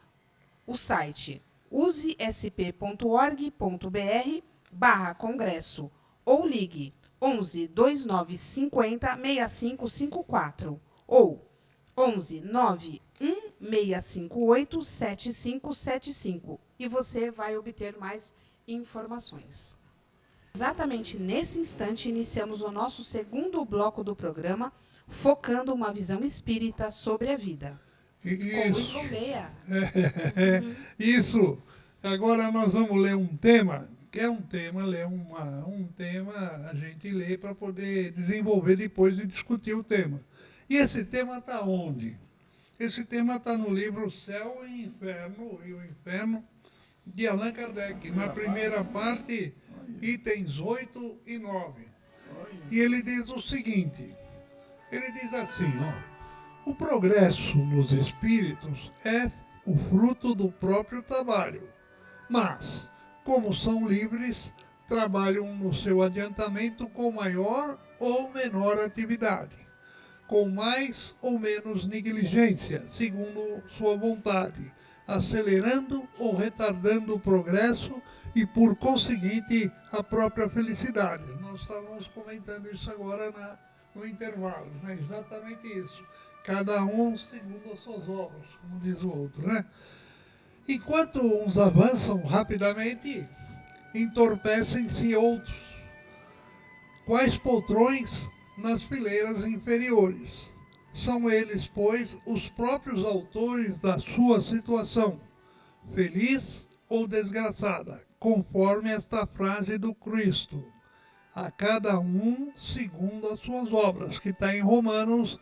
o site usesp.org.br/congresso ou ligue 11 2950 6554 ou 11 91658 7575 e você vai obter mais informações. Exatamente nesse instante iniciamos o nosso segundo bloco do programa, focando uma visão espírita sobre a vida. Com Luiz Gouveia. Isso. Agora nós vamos ler um tema, que é um tema, a gente lê para poder desenvolver depois e discutir o tema. E esse tema está onde? Esse tema está no livro O Céu e o Inferno, de Allan Kardec, na primeira parte, itens 8 e 9. E ele diz o seguinte, ele diz assim, ó, o progresso nos espíritos é o fruto do próprio trabalho, mas, como são livres, trabalham no seu adiantamento com maior ou menor atividade, com mais ou menos negligência, segundo sua vontade, acelerando ou retardando o progresso e, por conseguinte, a própria felicidade. Nós estávamos comentando isso agora no intervalo, né? Exatamente isso. Cada um segundo as suas obras, como diz o outro, né? Enquanto uns avançam rapidamente, entorpecem-se outros. Quais poltrões nas fileiras inferiores? São eles, pois, os próprios autores da sua situação, feliz ou desgraçada, conforme esta frase do Cristo, a cada um segundo as suas obras, que está em Romanos,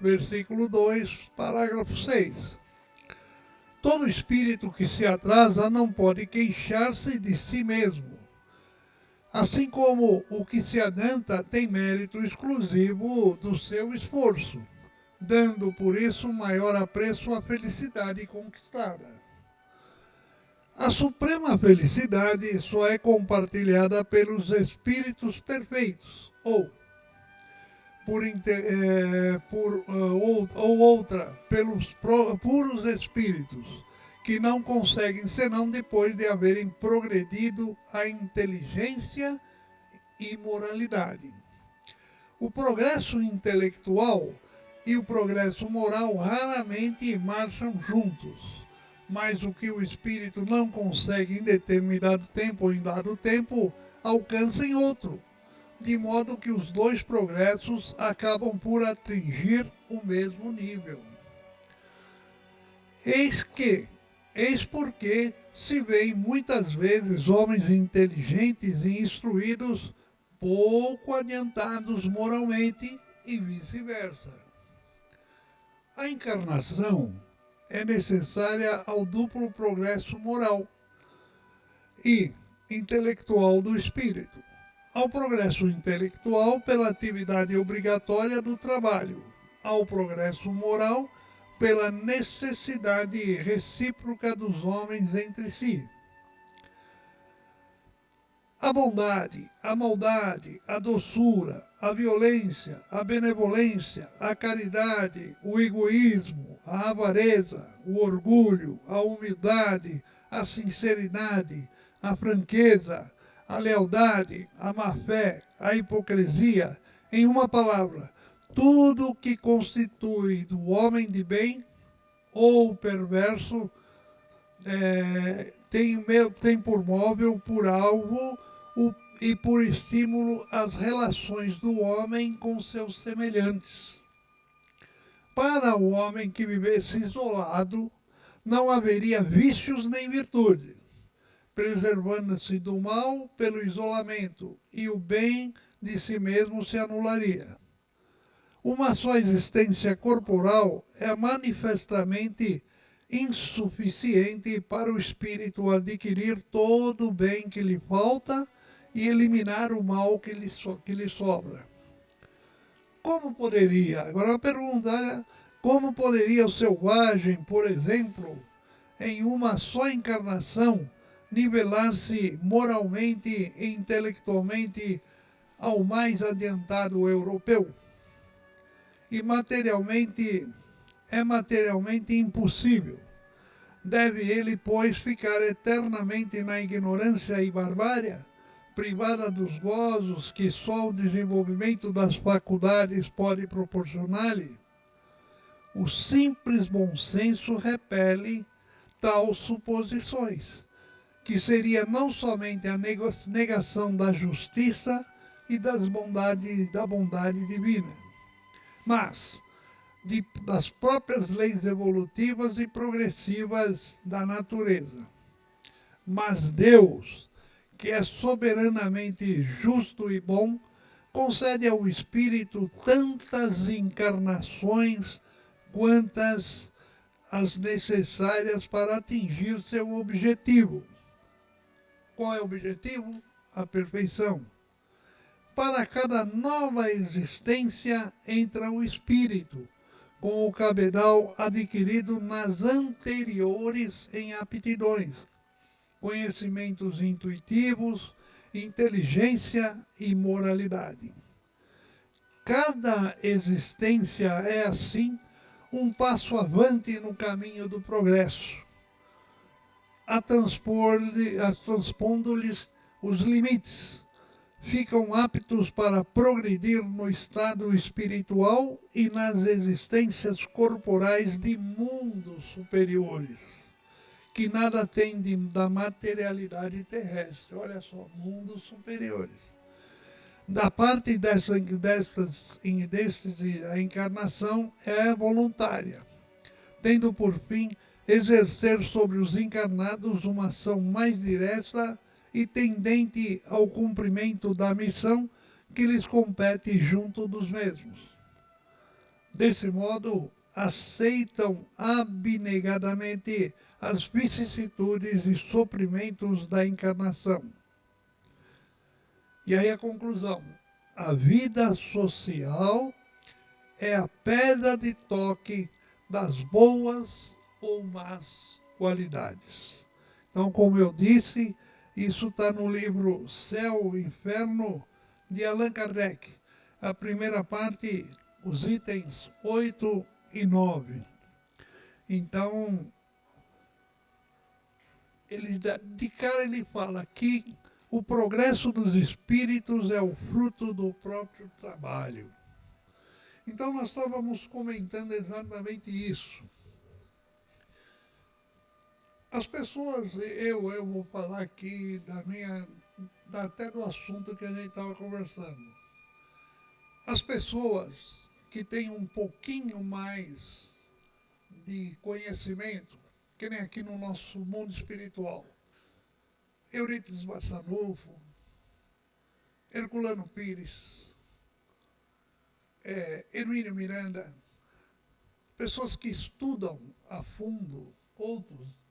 versículo 2, parágrafo 6. Todo espírito que se atrasa não pode queixar-se de si mesmo. Assim como o que se adianta tem mérito exclusivo do seu esforço, dando por isso maior apreço à felicidade conquistada. A suprema felicidade só é compartilhada pelos espíritos perfeitos, ou outra, pelos puros espíritos, que não conseguem senão depois de haverem progredido a inteligência e moralidade. O progresso intelectual e o progresso moral raramente marcham juntos, mas o que o espírito não consegue em determinado tempo ou em dado tempo, alcança em outro, de modo que os dois progressos acabam por atingir o mesmo nível. Eis porque se veem muitas vezes homens inteligentes e instruídos pouco adiantados moralmente e vice-versa. A encarnação é necessária ao duplo progresso moral e intelectual do espírito. Ao progresso intelectual pela atividade obrigatória do trabalho, ao progresso moral pela necessidade recíproca dos homens entre si. A bondade, a maldade, a doçura, a violência, a benevolência, a caridade, o egoísmo, a avareza, o orgulho, a humildade, a sinceridade, a franqueza, a lealdade, a má-fé, a hipocrisia, em uma palavra, tudo o que constitui do homem de bem ou perverso tem por móvel, por alvo e por estímulo as relações do homem com seus semelhantes. Para o homem que vivesse isolado, não haveria vícios nem virtudes, preservando-se do mal pelo isolamento, e o bem de si mesmo se anularia. Uma só existência corporal é manifestamente insuficiente para o espírito adquirir todo o bem que lhe falta e eliminar o mal que lhe sobra. Como poderia, agora uma pergunta, como poderia o selvagem, por exemplo, em uma só encarnação, nivelar-se moralmente e intelectualmente ao mais adiantado europeu? E é materialmente impossível. Deve ele, pois, ficar eternamente na ignorância e barbárie, privada dos gozos que só o desenvolvimento das faculdades pode proporcionar-lhe, o simples bom senso repele tais suposições, que seria não somente a negação da justiça e da bondade divina, mas das próprias leis evolutivas e progressivas da natureza. Mas Deus, que é soberanamente justo e bom, concede ao espírito tantas encarnações quantas as necessárias para atingir seu objetivo. Qual é o objetivo? A perfeição. Para cada nova existência entra o espírito, com o cabedal adquirido nas anteriores em aptidões, conhecimentos intuitivos, inteligência e moralidade. Cada existência é, assim, um passo avante no caminho do progresso, transpondo-lhes os limites. Ficam aptos para progredir no estado espiritual e nas existências corporais de mundos superiores, que nada têm da materialidade terrestre. Olha só, mundos superiores. Da parte a encarnação é voluntária, tendo por fim exercer sobre os encarnados uma ação mais direta e tendente ao cumprimento da missão que lhes compete junto dos mesmos. Desse modo, aceitam abnegadamente as vicissitudes e sofrimentos da encarnação. E aí a conclusão: a vida social é a pedra de toque das boas ou más qualidades. Então, como eu disse, isso está no livro Céu e Inferno, de Allan Kardec. A primeira parte, os itens 8 e 9. Então, de cara ele fala que o progresso dos espíritos é o fruto do próprio trabalho. Então, nós estávamos comentando exatamente isso. As pessoas, eu vou falar aqui até do assunto que a gente estava conversando. As pessoas que têm um pouquinho mais de conhecimento, que nem aqui no nosso mundo espiritual, Eurípides Barçanufo, Herculano Pires, Hermínio Miranda, pessoas que estudam a fundo,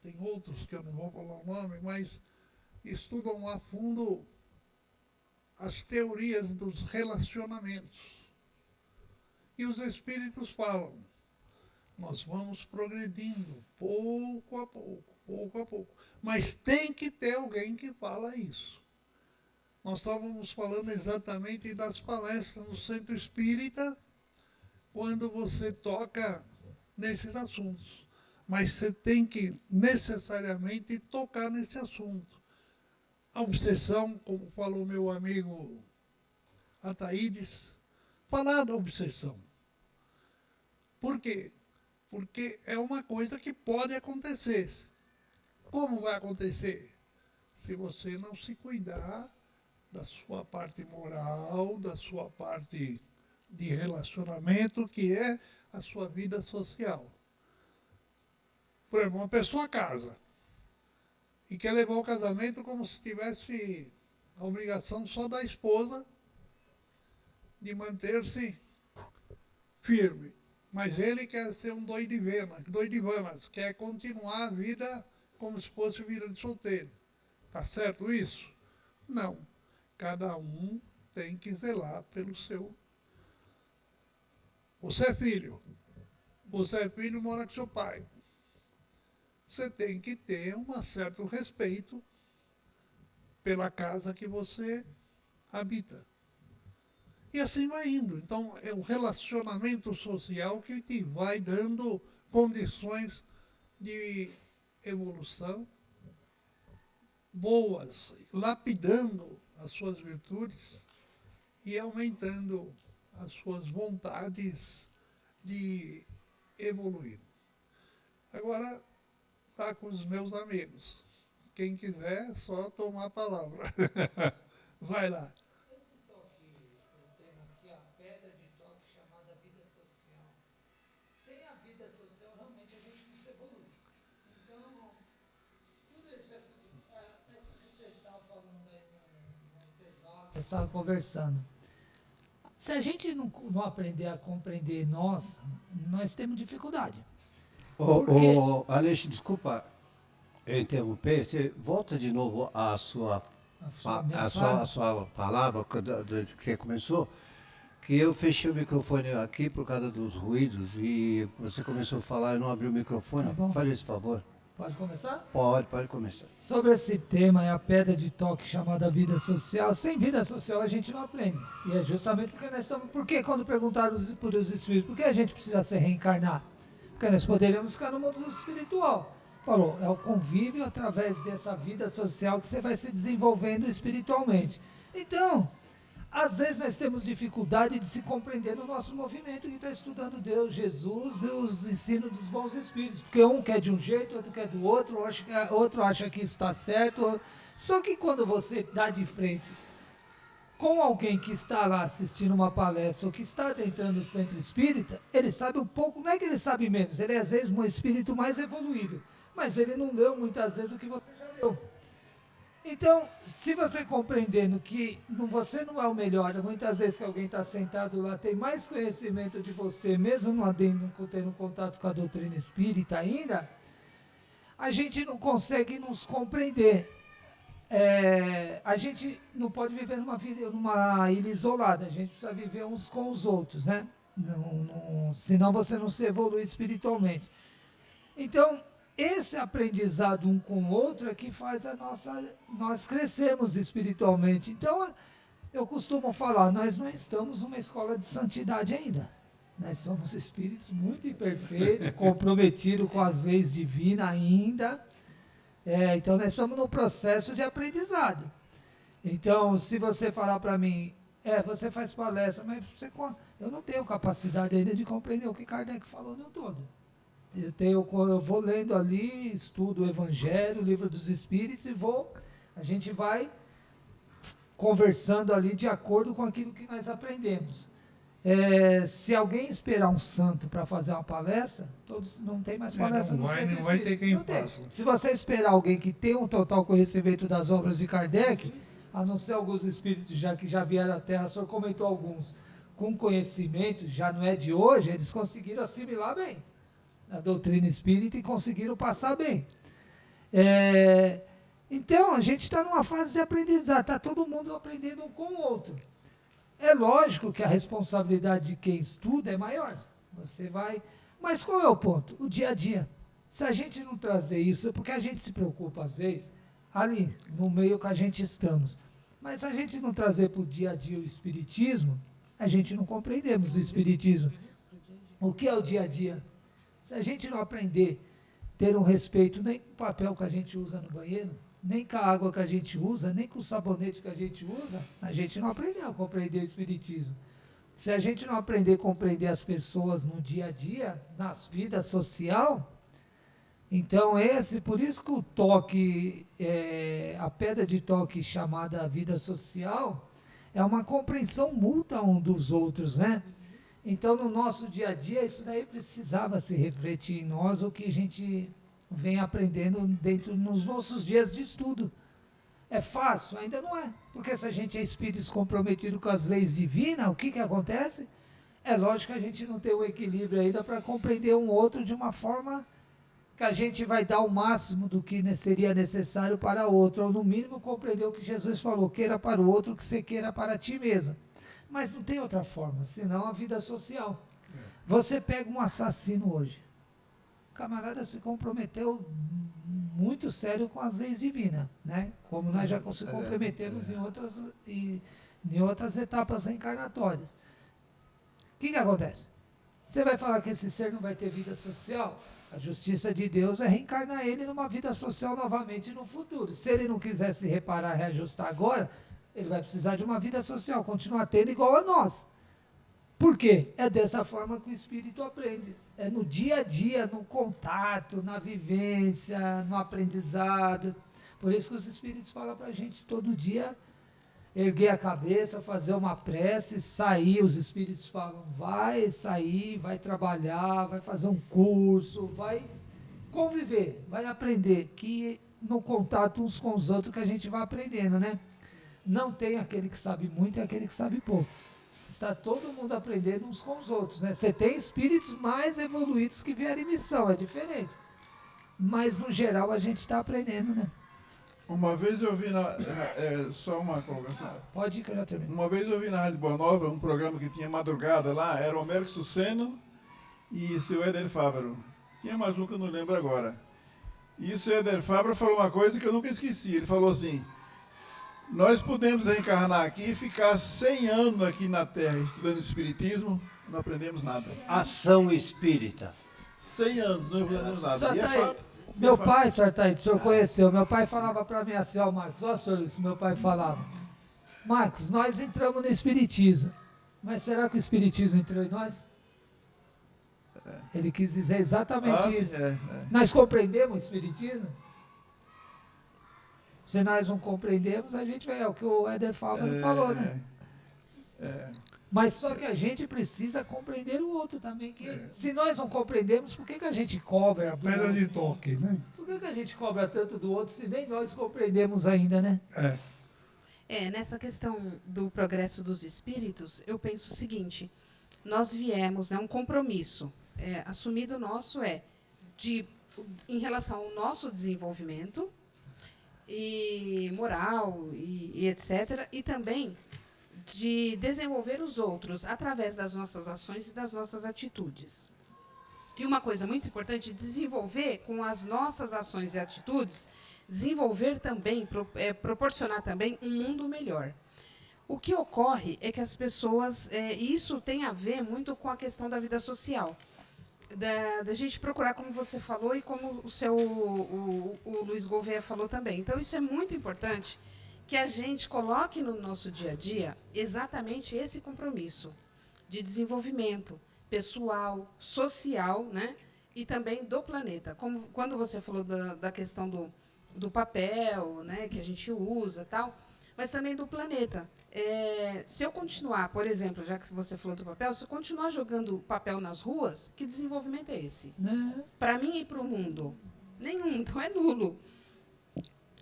tem outros que eu não vou falar o nome, mas estudam a fundo as teorias dos relacionamentos. E os espíritos falam, nós vamos progredindo pouco a pouco. Mas tem que ter alguém que fala isso. Nós estávamos falando exatamente das palestras no Centro Espírita, quando você toca nesses assuntos. Mas você tem que necessariamente tocar nesse assunto. A obsessão, como falou meu amigo Ataídes, falar da obsessão. Por quê? Porque é uma coisa que pode acontecer. Como vai acontecer? Se você não se cuidar da sua parte moral, da sua parte de relacionamento, que é a sua vida social. Por exemplo, uma pessoa casa e quer levar o casamento como se tivesse a obrigação só da esposa de manter-se firme. Mas ele quer ser um doidivanas, quer continuar a vida como se fosse vida de solteiro. Tá certo isso? Não. Cada um tem que zelar pelo seu. Você é filho, mora com seu pai. Você tem que ter um certo respeito pela casa que você habita. E assim vai indo. Então, é o relacionamento social que te vai dando condições de evolução boas, lapidando as suas virtudes e aumentando as suas vontades de evoluir. Agora está com os meus amigos. Quem quiser, é só tomar a palavra. Vai lá. Esse toque, o tema aqui, a pedra de toque chamada vida social. Sem a vida social, realmente a gente não se evolui. Então, tudo isso, essa que você estava falando aí no intervalo, eu estava conversando. Se a gente não aprender a compreender nós temos dificuldade. Aleixo, desculpa eu interromper, você volta de novo a sua palavra que você começou, que eu fechei o microfone aqui por causa dos ruídos e você começou a falar e não abriu o microfone. Tá bom. Fale esse favor. Pode começar? Pode começar. Sobre esse tema, é a pedra de toque chamada vida social. Sem vida social a gente não aprende. E é justamente porque nós estamos... Por que quando perguntaram por os espíritos, por que a gente precisa se reencarnar? Porque nós poderíamos ficar no mundo espiritual. Falou, é o convívio através dessa vida social que você vai se desenvolvendo espiritualmente. Então, às vezes nós temos dificuldade de se compreender no nosso movimento que está estudando Deus, Jesus e os ensinos dos bons espíritos. Porque um quer de um jeito, outro quer do outro, outro acha que está certo. Só que quando você dá de frente com alguém que está lá assistindo uma palestra ou que está adentrando o centro espírita, ele sabe um pouco, não é que ele sabe menos, ele é às vezes um espírito mais evoluído, mas ele não leu muitas vezes o que você já leu. Então, se você compreendendo que você não é o melhor, muitas vezes que alguém está sentado lá tem mais conhecimento de você, mesmo não tendo contato com a doutrina espírita ainda, a gente não consegue nos compreender. A gente não pode viver numa ilha isolada, a gente precisa viver uns com os outros, né? Senão você não se evolui espiritualmente. Então, esse aprendizado um com o outro é que faz nós crescermos espiritualmente. Então, eu costumo falar, nós não estamos numa escola de santidade ainda. Nós somos espíritos muito imperfeitos, comprometidos com as leis divinas ainda. Então, nós estamos no processo de aprendizado. Então, se você falar para mim, você faz palestra, mas eu não tenho capacidade ainda de compreender o que Kardec falou no todo. Eu vou lendo ali, estudo o Evangelho, o Livro dos Espíritos a gente vai conversando ali de acordo com aquilo que nós aprendemos. Se alguém esperar um santo para fazer uma palestra, não tem mais palestra no centro. Não vai ter quem faça. Se você esperar alguém que tenha um total conhecimento das obras de Kardec, a não ser alguns espíritos que já vieram à Terra, o senhor comentou alguns, com conhecimento, já não é de hoje, eles conseguiram assimilar bem a doutrina espírita e conseguiram passar bem. Então, a gente está numa fase de aprendizado, está todo mundo aprendendo um com o outro. É lógico que a responsabilidade de quem estuda é maior. Você vai... Mas qual é o ponto? O dia a dia. Se a gente não trazer isso, porque a gente se preocupa às vezes, ali, no meio que a gente estamos. Mas se a gente não trazer para o dia a dia o espiritismo, a gente não compreendemos o espiritismo. O que é o dia a dia? Se a gente não aprender a ter um respeito nem com o papel que a gente usa no banheiro, nem com a água que a gente usa, nem com o sabonete que a gente usa, a gente não aprendeu a compreender o espiritismo. Se a gente não aprender a compreender as pessoas no dia a dia, na vida social, então por isso que o toque, a pedra de toque chamada vida social, é uma compreensão mútua um dos outros, né? Então, no nosso dia a dia, isso daí precisava se refletir em nós, o que a gente vem aprendendo nos nossos dias de estudo. É fácil? Ainda não é. Porque se a gente é espírito comprometido com as leis divinas, o que acontece? É lógico que a gente não tem o equilíbrio ainda para compreender um outro de uma forma que a gente vai dar o máximo do que seria necessário para o outro, ou no mínimo compreender o que Jesus falou, queira para o outro o que você queira para ti mesmo. Mas não tem outra forma, senão a vida social. Você pega um assassino hoje. O camarada se comprometeu muito sério com as leis divinas, né? Como nós já se comprometemos em outras etapas reencarnatórias. O que acontece? Você vai falar que esse ser não vai ter vida social? A justiça de Deus é reencarnar ele numa vida social novamente no futuro. Se ele não quiser se reparar, reajustar agora, Ele vai precisar de uma vida social, continuar tendo igual a nós. Por quê? É dessa forma que o espírito aprende. É no dia a dia, no contato, na vivência, no aprendizado. Por isso que os espíritos falam para a gente todo dia erguer a cabeça, fazer uma prece, sair. Os espíritos falam, vai sair, vai trabalhar, vai fazer um curso, vai conviver, vai aprender. Que no contato uns com os outros que a gente vai aprendendo, né? Não tem aquele que sabe muito e aquele que sabe pouco. Está todo mundo aprendendo uns com os outros, né? Você tem espíritos mais evoluídos que vieram em missão, é diferente. Mas, no geral, a gente está aprendendo, né? Uma vez eu vi só uma colocação. Pode ir que eu já termino. Uma vez eu vi na Rádio Boa Nova um programa que tinha madrugada lá, era o Homero Suceno e seu Éder Fávaro. Tinha mais um que eu não lembro agora. E o seu Éder Fávaro falou uma coisa que eu nunca esqueci. Ele falou assim, nós podemos reencarnar aqui e ficar 100 anos aqui na Terra estudando Espiritismo, não aprendemos nada. Ação espírita. 100 anos, não aprendemos nada. Só E é tá aí. fato. Meu pai, Sartaíde, o senhor conheceu, meu pai falava para mim assim, ó Marcos, ó senhor, isso meu pai falava. Marcos, nós entramos no Espiritismo, mas será que o Espiritismo entrou em nós? Ele quis dizer exatamente isso. Sim, Nós compreendemos o Espiritismo? Se nós não compreendemos, a gente vai, é o que o Éder Fávaro falou, né? Mas só que a gente precisa compreender o outro também. Que se nós não compreendemos, por que a gente cobra do Pedra outro? de toque, né? Por que a gente cobra tanto do outro se nem nós compreendemos ainda, né? Nessa questão do progresso dos espíritos, eu penso o seguinte, nós viemos, um compromisso assumido nosso em relação ao nosso desenvolvimento e moral e etc., e também de desenvolver os outros através das nossas ações e das nossas atitudes. E uma coisa muito importante, desenvolver com as nossas ações e atitudes, desenvolver também, proporcionar também um mundo melhor. O que ocorre é que as pessoas, isso tem a ver muito com a questão da vida social, da gente procurar, como você falou, e como o Luiz Gouveia falou também. Então, isso é muito importante, que a gente coloque no nosso dia a dia exatamente esse compromisso de desenvolvimento pessoal, social, né? E também do planeta. Como quando você falou da questão do papel, né, que a gente usa, tal, mas também do planeta. Se eu continuar, por exemplo, já que você falou do papel, se eu continuar jogando papel nas ruas, que desenvolvimento é esse? Para mim e para o mundo? Nenhum, então é nulo.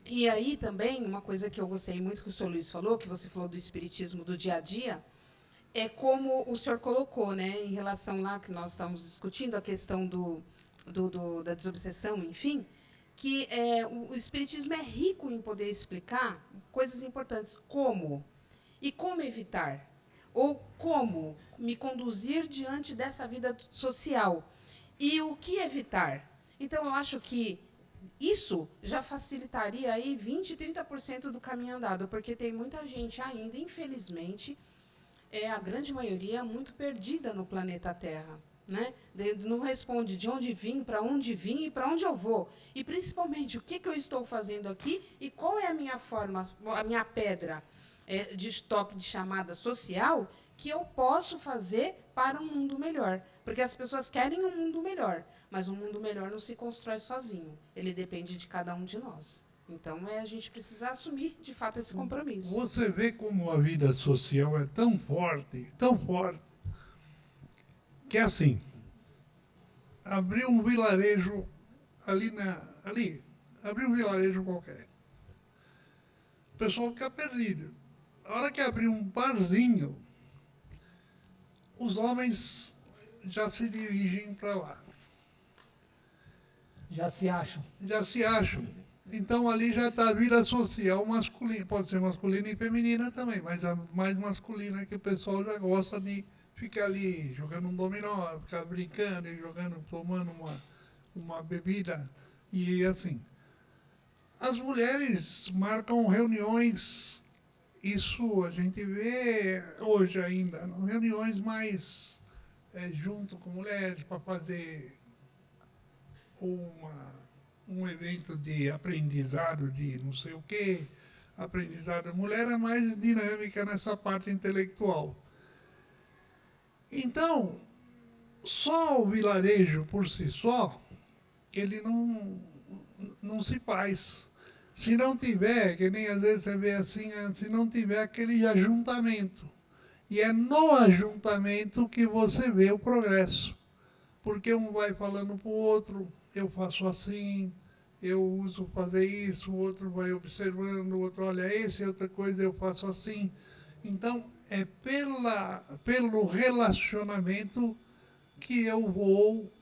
E aí também, uma coisa que eu gostei muito que o senhor Luiz falou, que você falou do espiritismo do dia a dia, é como o senhor colocou, né, em relação lá que nós estamos discutindo, a questão da desobsessão, enfim, que o espiritismo é rico em poder explicar coisas importantes, como e como evitar, ou como me conduzir diante dessa vida social, e o que evitar. Então, eu acho que isso já facilitaria aí 20%, 30% do caminho andado, porque tem muita gente ainda, infelizmente, a grande maioria, muito perdida no planeta Terra. Né? Não responde de onde vim, para onde vim e para onde eu vou. E, principalmente, o que eu estou fazendo aqui e qual é a minha forma, a minha pedra de estoque de chamada social que eu posso fazer para um mundo melhor. Porque as pessoas querem um mundo melhor, mas um mundo melhor não se constrói sozinho. Ele depende de cada um de nós. Então, a gente precisa assumir, de fato, esse compromisso. Você vê como a vida social é tão forte, que é assim, abriu um vilarejo abriu um vilarejo qualquer. O pessoal fica perdido. A hora que abrir um barzinho, os homens já se dirigem para lá. Já se acham. Já se acham. Então ali já está a vida social masculina, pode ser masculina e feminina também, mas a mais masculina que o pessoal já gosta de ficar ali jogando um dominó, ficar brincando e jogando, tomando uma bebida e assim. As mulheres marcam reuniões, isso a gente vê hoje ainda, reuniões mais junto com mulheres para fazer um evento de aprendizado de não sei o quê, aprendizado da mulher é mais dinâmica nessa parte intelectual. Então, só o vilarejo por si só, ele não se faz. Se não tiver, que nem às vezes você vê assim, se não tiver aquele ajuntamento. E é no ajuntamento que você vê o progresso. Porque um vai falando para o outro, eu faço assim, eu uso fazer isso, o outro vai observando, o outro olha esse, outra coisa eu faço assim. Então, é pelo relacionamento que eu vou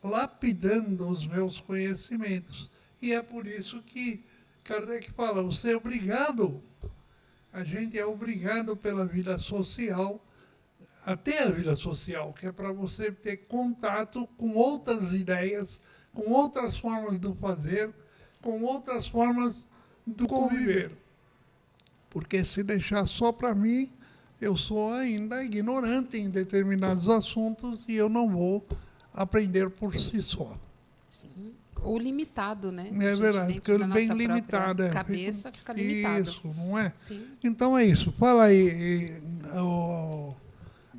lapidando os meus conhecimentos. E é por isso que Kardec fala, você é obrigado, a gente é obrigado pela vida social, até a vida social, que é para você ter contato com outras ideias, com outras formas de fazer, com outras formas de conviver. Porque se deixar só para mim, eu sou ainda ignorante em determinados assuntos e eu não vou aprender por si só. Sim. Ou limitado, né? É verdade, porque da bem nossa limitado. cabeça fica limitado. Isso, não é? Sim. Então é isso. Fala aí,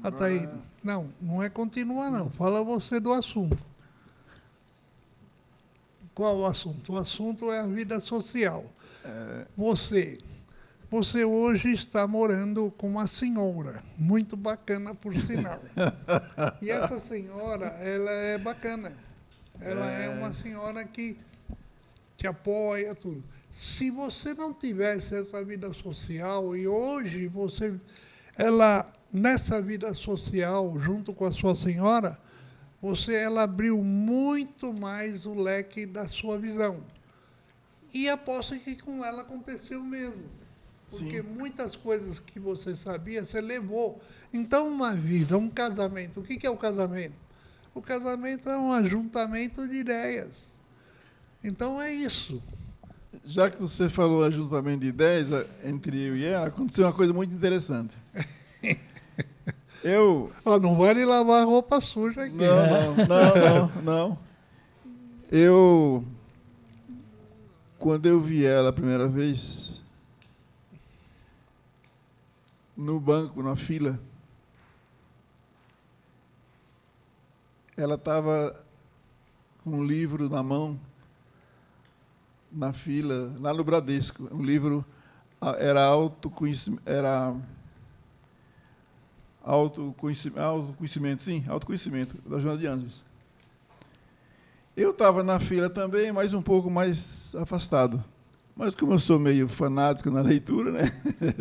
Ataíde. Não é continuar, não. Fala você do assunto. Qual o assunto? O assunto é a vida social. Você hoje está morando com uma senhora, muito bacana, por sinal. E essa senhora, ela é bacana. Ela é uma senhora que te apoia, tudo. Se você não tivesse essa vida social, e hoje nessa vida social, junto com a sua senhora, ela abriu muito mais o leque da sua visão. E aposto que com ela aconteceu mesmo. Porque muitas coisas que você sabia, você levou. Então, uma vida, um casamento, o que é o casamento? O casamento é um ajuntamento de ideias. Então, é isso. Já que você falou ajuntamento de ideias entre eu e ela, aconteceu uma coisa muito interessante. Não vale lavar roupa suja aqui. Não. Quando eu vi ela a primeira vez, no banco, na fila, ela estava com um livro na mão, na fila, lá no Bradesco. Um livro era autoconhecimento, da Joana de Ângeles. Eu estava na fila também, mas um pouco mais afastado. Mas como eu sou meio fanático na leitura, né?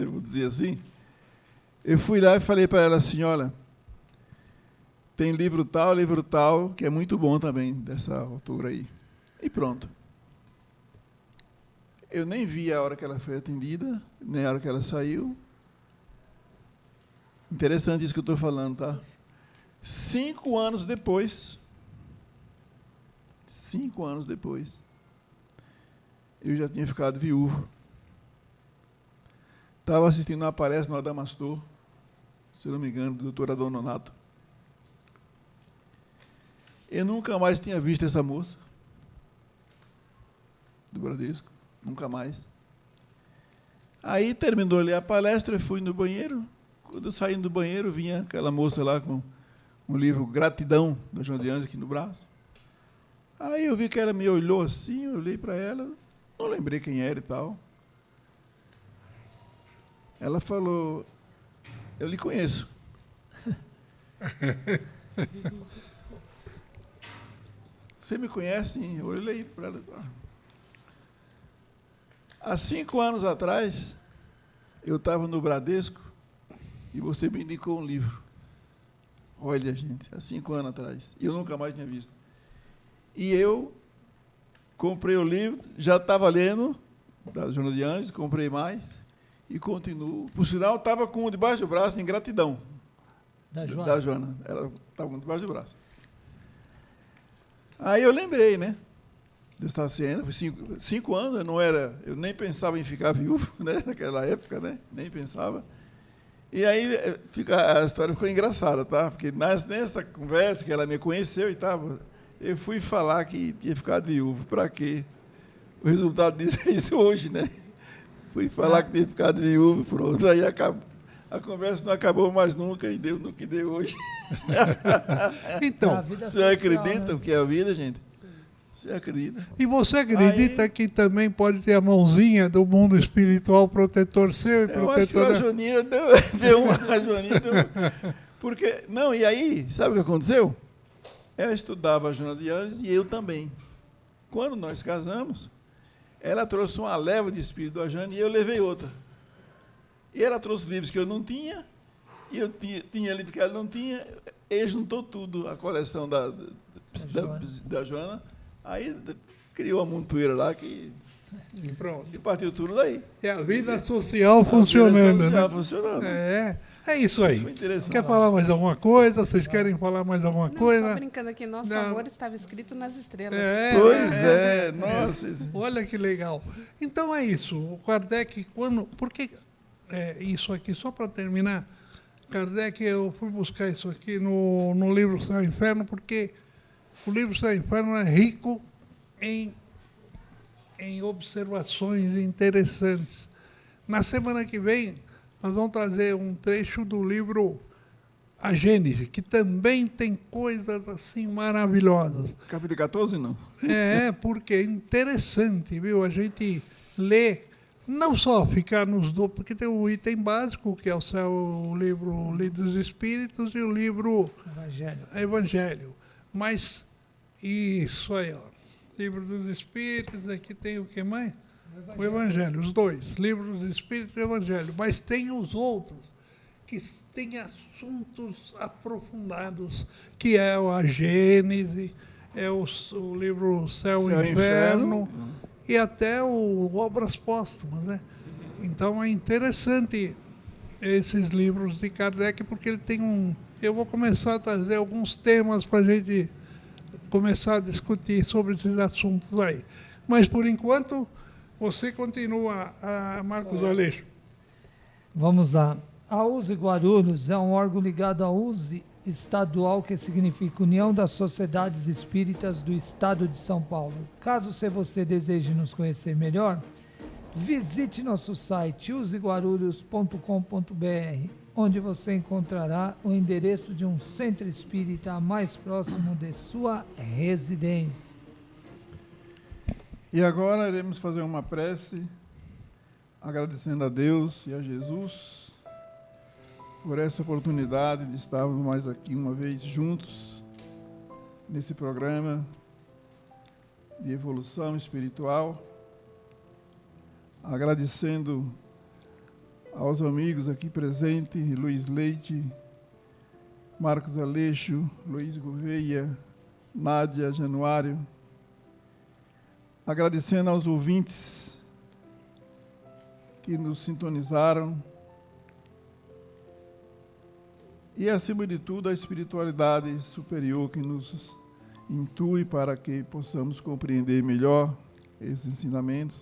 Vou dizer assim, eu fui lá e falei para ela assim, olha, tem livro tal, que é muito bom também, dessa autora aí. E pronto. Eu nem vi a hora que ela foi atendida, nem a hora que ela saiu. Interessante isso que eu estou falando, tá? 5 anos depois, eu já tinha ficado viúvo. Estava assistindo uma palestra no Adamastor, se eu não me engano, do doutor Adão Nonato. Eu nunca mais tinha visto essa moça do Bradesco, nunca mais. Aí terminou ali a palestra, eu fui no banheiro. Quando eu saí do banheiro, vinha aquela moça lá com um livro Gratidão, da Joana de Ângeles, aqui no braço. Aí eu vi que ela me olhou assim, eu olhei para ela, não lembrei quem era e tal. Ela falou, eu lhe conheço. Você me conhece? Sim. Eu olhei para ela. Há 5 anos atrás, eu estava no Bradesco e você me indicou um livro. Olha, gente, há 5 anos atrás. Eu nunca mais tinha visto. E eu comprei o livro, já estava lendo, da Joana de Ângeles, comprei mais e continuo. Por sinal, estava com um debaixo do braço, em gratidão. Da Joana. Ela estava com um debaixo do braço. Aí eu lembrei, né, dessa cena. Foi 5 anos, eu nem pensava em ficar viúvo, né, naquela época, né, nem pensava. E aí a história ficou engraçada, tá? Porque nessa conversa que ela me conheceu e tal, eu fui falar que ia ficar viúvo. Para quê? O resultado disso é isso hoje, né? Fui falar que tinha ficado viúvo, pronto. Aí a conversa não acabou mais nunca e deu no que deu hoje. Então, Você acredita o que é a vida, gente? Você acredita? e você acredita que também pode ter a mãozinha do mundo espiritual protetor seu e Eu acho que protetor a Joaninha deu uma... A Joaninha deu... Porque, não, e aí, sabe o que aconteceu? Ela estudava a Joana de Anjos e eu também. Quando nós casamos, ela trouxe uma leva de espírito da Jane e eu levei outra. E ela trouxe livros que eu não tinha, e eu tinha livros que ela não tinha, e juntou tudo, a coleção da Joana. Aí criou uma montoeira lá que... E pronto. E partiu tudo daí. É a vida social funcionando, vida social né? funcionando. É isso aí. Isso foi interessante. Quer falar mais alguma coisa? Vocês querem falar mais alguma Não, coisa? só brincando aqui, nosso Não. amor estava escrito nas estrelas. Pois é, nossa. Olha que legal. Então é isso. O Kardec, porque isso aqui, só para terminar, Kardec, eu fui buscar isso aqui no livro Céu e Inferno, porque o livro Céu e Inferno é rico em observações interessantes. Na semana que vem, nós vamos trazer um trecho do livro A Gênese, que também tem coisas assim maravilhosas. Capítulo 14, não? Porque é interessante, viu? A gente lê, não só ficar porque tem o item básico, que é o livro dos Espíritos e o livro Evangelho. Mas isso aí, ó. Livro dos Espíritos, aqui tem o que mais? O Evangelho, os dois, Livro dos Espíritos e o Evangelho. Mas tem os outros, que têm assuntos aprofundados, que é a Gênese, é o livro Céu e Inferno, e até o Obras Póstumas, né? Então é interessante esses livros de Kardec, porque ele tem eu vou começar a trazer alguns temas para a gente começar a discutir sobre esses assuntos aí. Mas, por enquanto, você continua, Marcos Aleixo. Vamos lá. A USE Guarulhos é um órgão ligado à USE estadual, que significa União das Sociedades Espíritas do Estado de São Paulo. Caso você deseje nos conhecer melhor, visite nosso site useguarulhos.com.br, onde você encontrará o endereço de um centro espírita mais próximo de sua residência. E agora iremos fazer uma prece, agradecendo a Deus e a Jesus por essa oportunidade de estarmos mais aqui uma vez juntos, nesse programa de evolução espiritual, agradecendo aos amigos aqui presentes, Luiz Leite, Marcos Aleixo, Luiz Gouveia, Nádia Januário, agradecendo aos ouvintes que nos sintonizaram e, acima de tudo, a espiritualidade superior que nos intui para que possamos compreender melhor esses ensinamentos,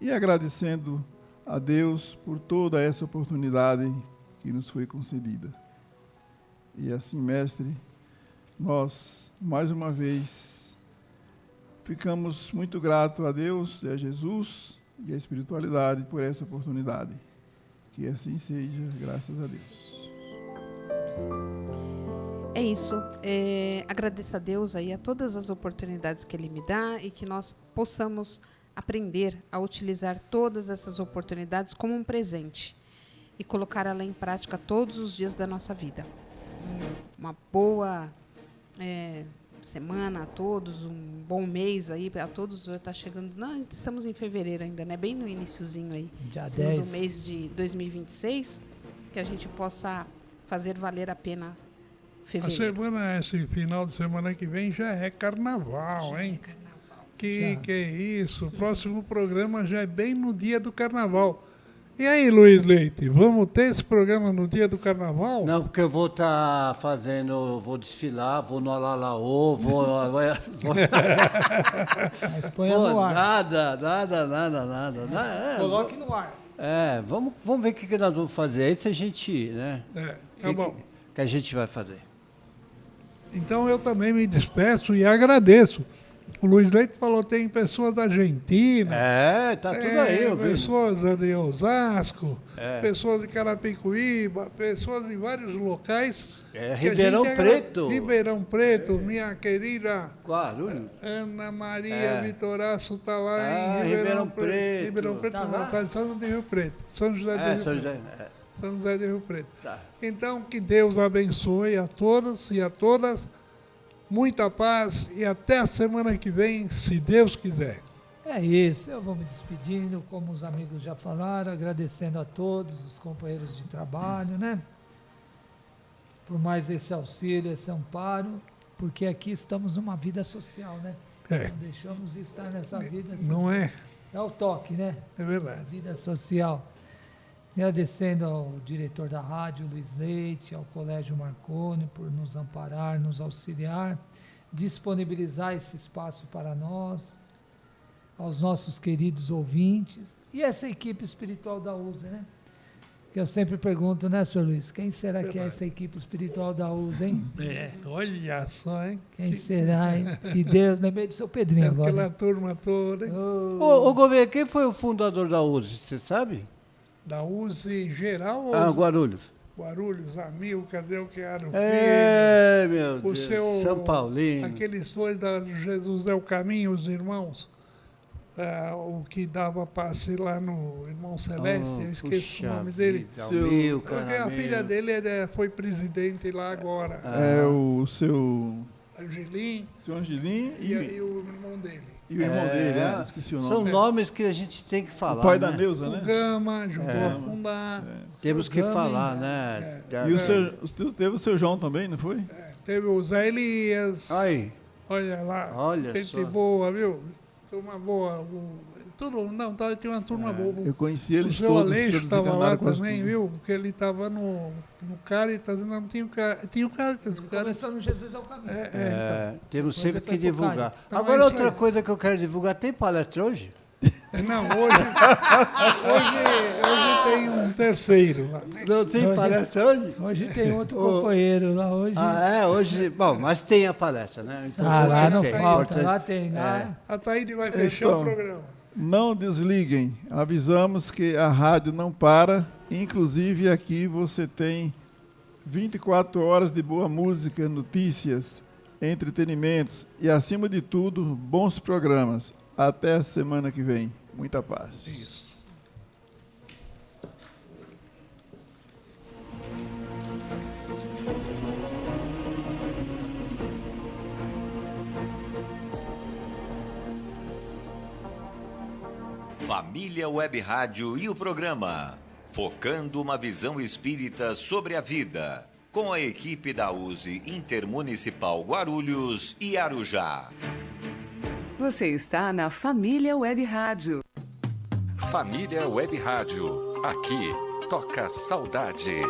e agradecendo a Deus por toda essa oportunidade que nos foi concedida. E assim, mestre, nós, mais uma vez, ficamos muito gratos a Deus e a Jesus e a espiritualidade por essa oportunidade. Que assim seja, graças a Deus. É isso. Agradeço a Deus aí a todas as oportunidades que Ele me dá e que nós possamos aprender a utilizar todas essas oportunidades como um presente e colocar ela em prática todos os dias da nossa vida. Uma boa semana a todos, um bom mês aí a todos. Já está chegando, não, estamos em fevereiro ainda, né? Bem no iniciozinho aí, segundo mês de 2026, que a gente possa fazer valer a pena fevereiro. Esse final de semana que vem já é carnaval, hein? Que é isso? O próximo programa já é bem no dia do carnaval. E aí, Luiz Leite, vamos ter esse programa no dia do carnaval? Não, porque eu vou estar vou desfilar, vou no Alalaô, Mas ponha no ar. Nada. Coloque no ar. Vamos ver o que nós vamos fazer. Aí se a gente, né? Tá bom. Que a gente vai fazer. Então eu também me despeço e agradeço O Luiz Leite falou, tem pessoas da Argentina. Tá tudo aí, eu vi. Pessoas de Osasco, É. pessoas de Carapicuíba, pessoas de vários locais. que a Ribeirão gente Preto. Ribeirão Preto, minha querida Guarulhos. Ana Maria Vitoraço está lá em Ribeirão Preto. Ribeirão Preto, Tá não, lá? está em São José de Rio Preto. São José de Rio São Preto. José. São José de Rio Preto. Tá. Então, que Deus abençoe a todos e a todas. Muita paz e até a semana que vem, se Deus quiser. É isso, eu vou me despedindo, como os amigos já falaram, agradecendo a todos os companheiros de trabalho, né? Por mais esse auxílio, esse amparo, porque aqui estamos numa vida social, né? É. Não deixamos de estar nessa vida. Não é? É o toque, né? É verdade. A vida social. Agradecendo ao diretor da rádio, Luiz Leite, ao Colégio Marconi, por nos amparar, nos auxiliar, disponibilizar esse espaço para nós, aos nossos queridos ouvintes e essa equipe espiritual da USA, né? Que eu sempre pergunto, né, senhor Luiz? Quem será que é essa equipe espiritual da USA, hein? Olha só, hein? Quem será, hein? Que Deus, lembrei do seu Pedrinho agora. Aquela turma toda, hein? Ô, Gouveia, quem foi o fundador da USE, você sabe? Da USE geral ou Guarulhos. Guarulhos, Amilcar, Del Chiaro Filho? Meu O Deus. seu, São Paulino. Aqueles dois da Jesus é o Caminho, os irmãos. O que dava passe lá no Irmão Celeste, eu esqueci o nome dele. Porque a filha dele foi presidente lá agora. É o seu Angelim Angelim e o irmão dele. e o irmão dele, esqueci o nome. São nomes que a gente tem que falar. O pai né? da Neuza, O né? Gama ajudou a fundar. Temos que Gama, falar, hein? né? E teve o seu João também, não foi? Teve o Zé Elias. Aí, Olha lá. Olha gente só. boa, viu? Turma boa. Tinha uma turma boa. Eu conheci O eles seu todos. Aleixo todos estava lá enganaram quase também, tudo. viu? Porque ele estava no Caritas, não tinha o Caritas. Tinha o Caritas. Começou no Jesus é o caminho. temos Depois sempre foi que pro divulgar. Caio. Então, Agora, é isso outra aí. coisa que eu quero divulgar, tem palestra hoje? Não, hoje tem um terceiro lá. Não tem Hoje- palestra hoje? Hoje tem outro companheiro lá, hoje... Hoje. Bom, mas tem a palestra, né? lá não tem, falta, importante. lá tem, lá... A Taíde vai fechar Então. o programa. Não desliguem. Avisamos que a rádio não para. Inclusive aqui você tem 24 horas de boa música, notícias, entretenimentos e, acima de tudo, bons programas. Até a semana que vem. Muita paz. Isso. Família Web Rádio e o programa Focando uma Visão Espírita sobre a Vida, com a equipe da USE Intermunicipal Guarulhos e Arujá. Você está na Família Web Rádio. Família Web Rádio. Aqui toca saudade.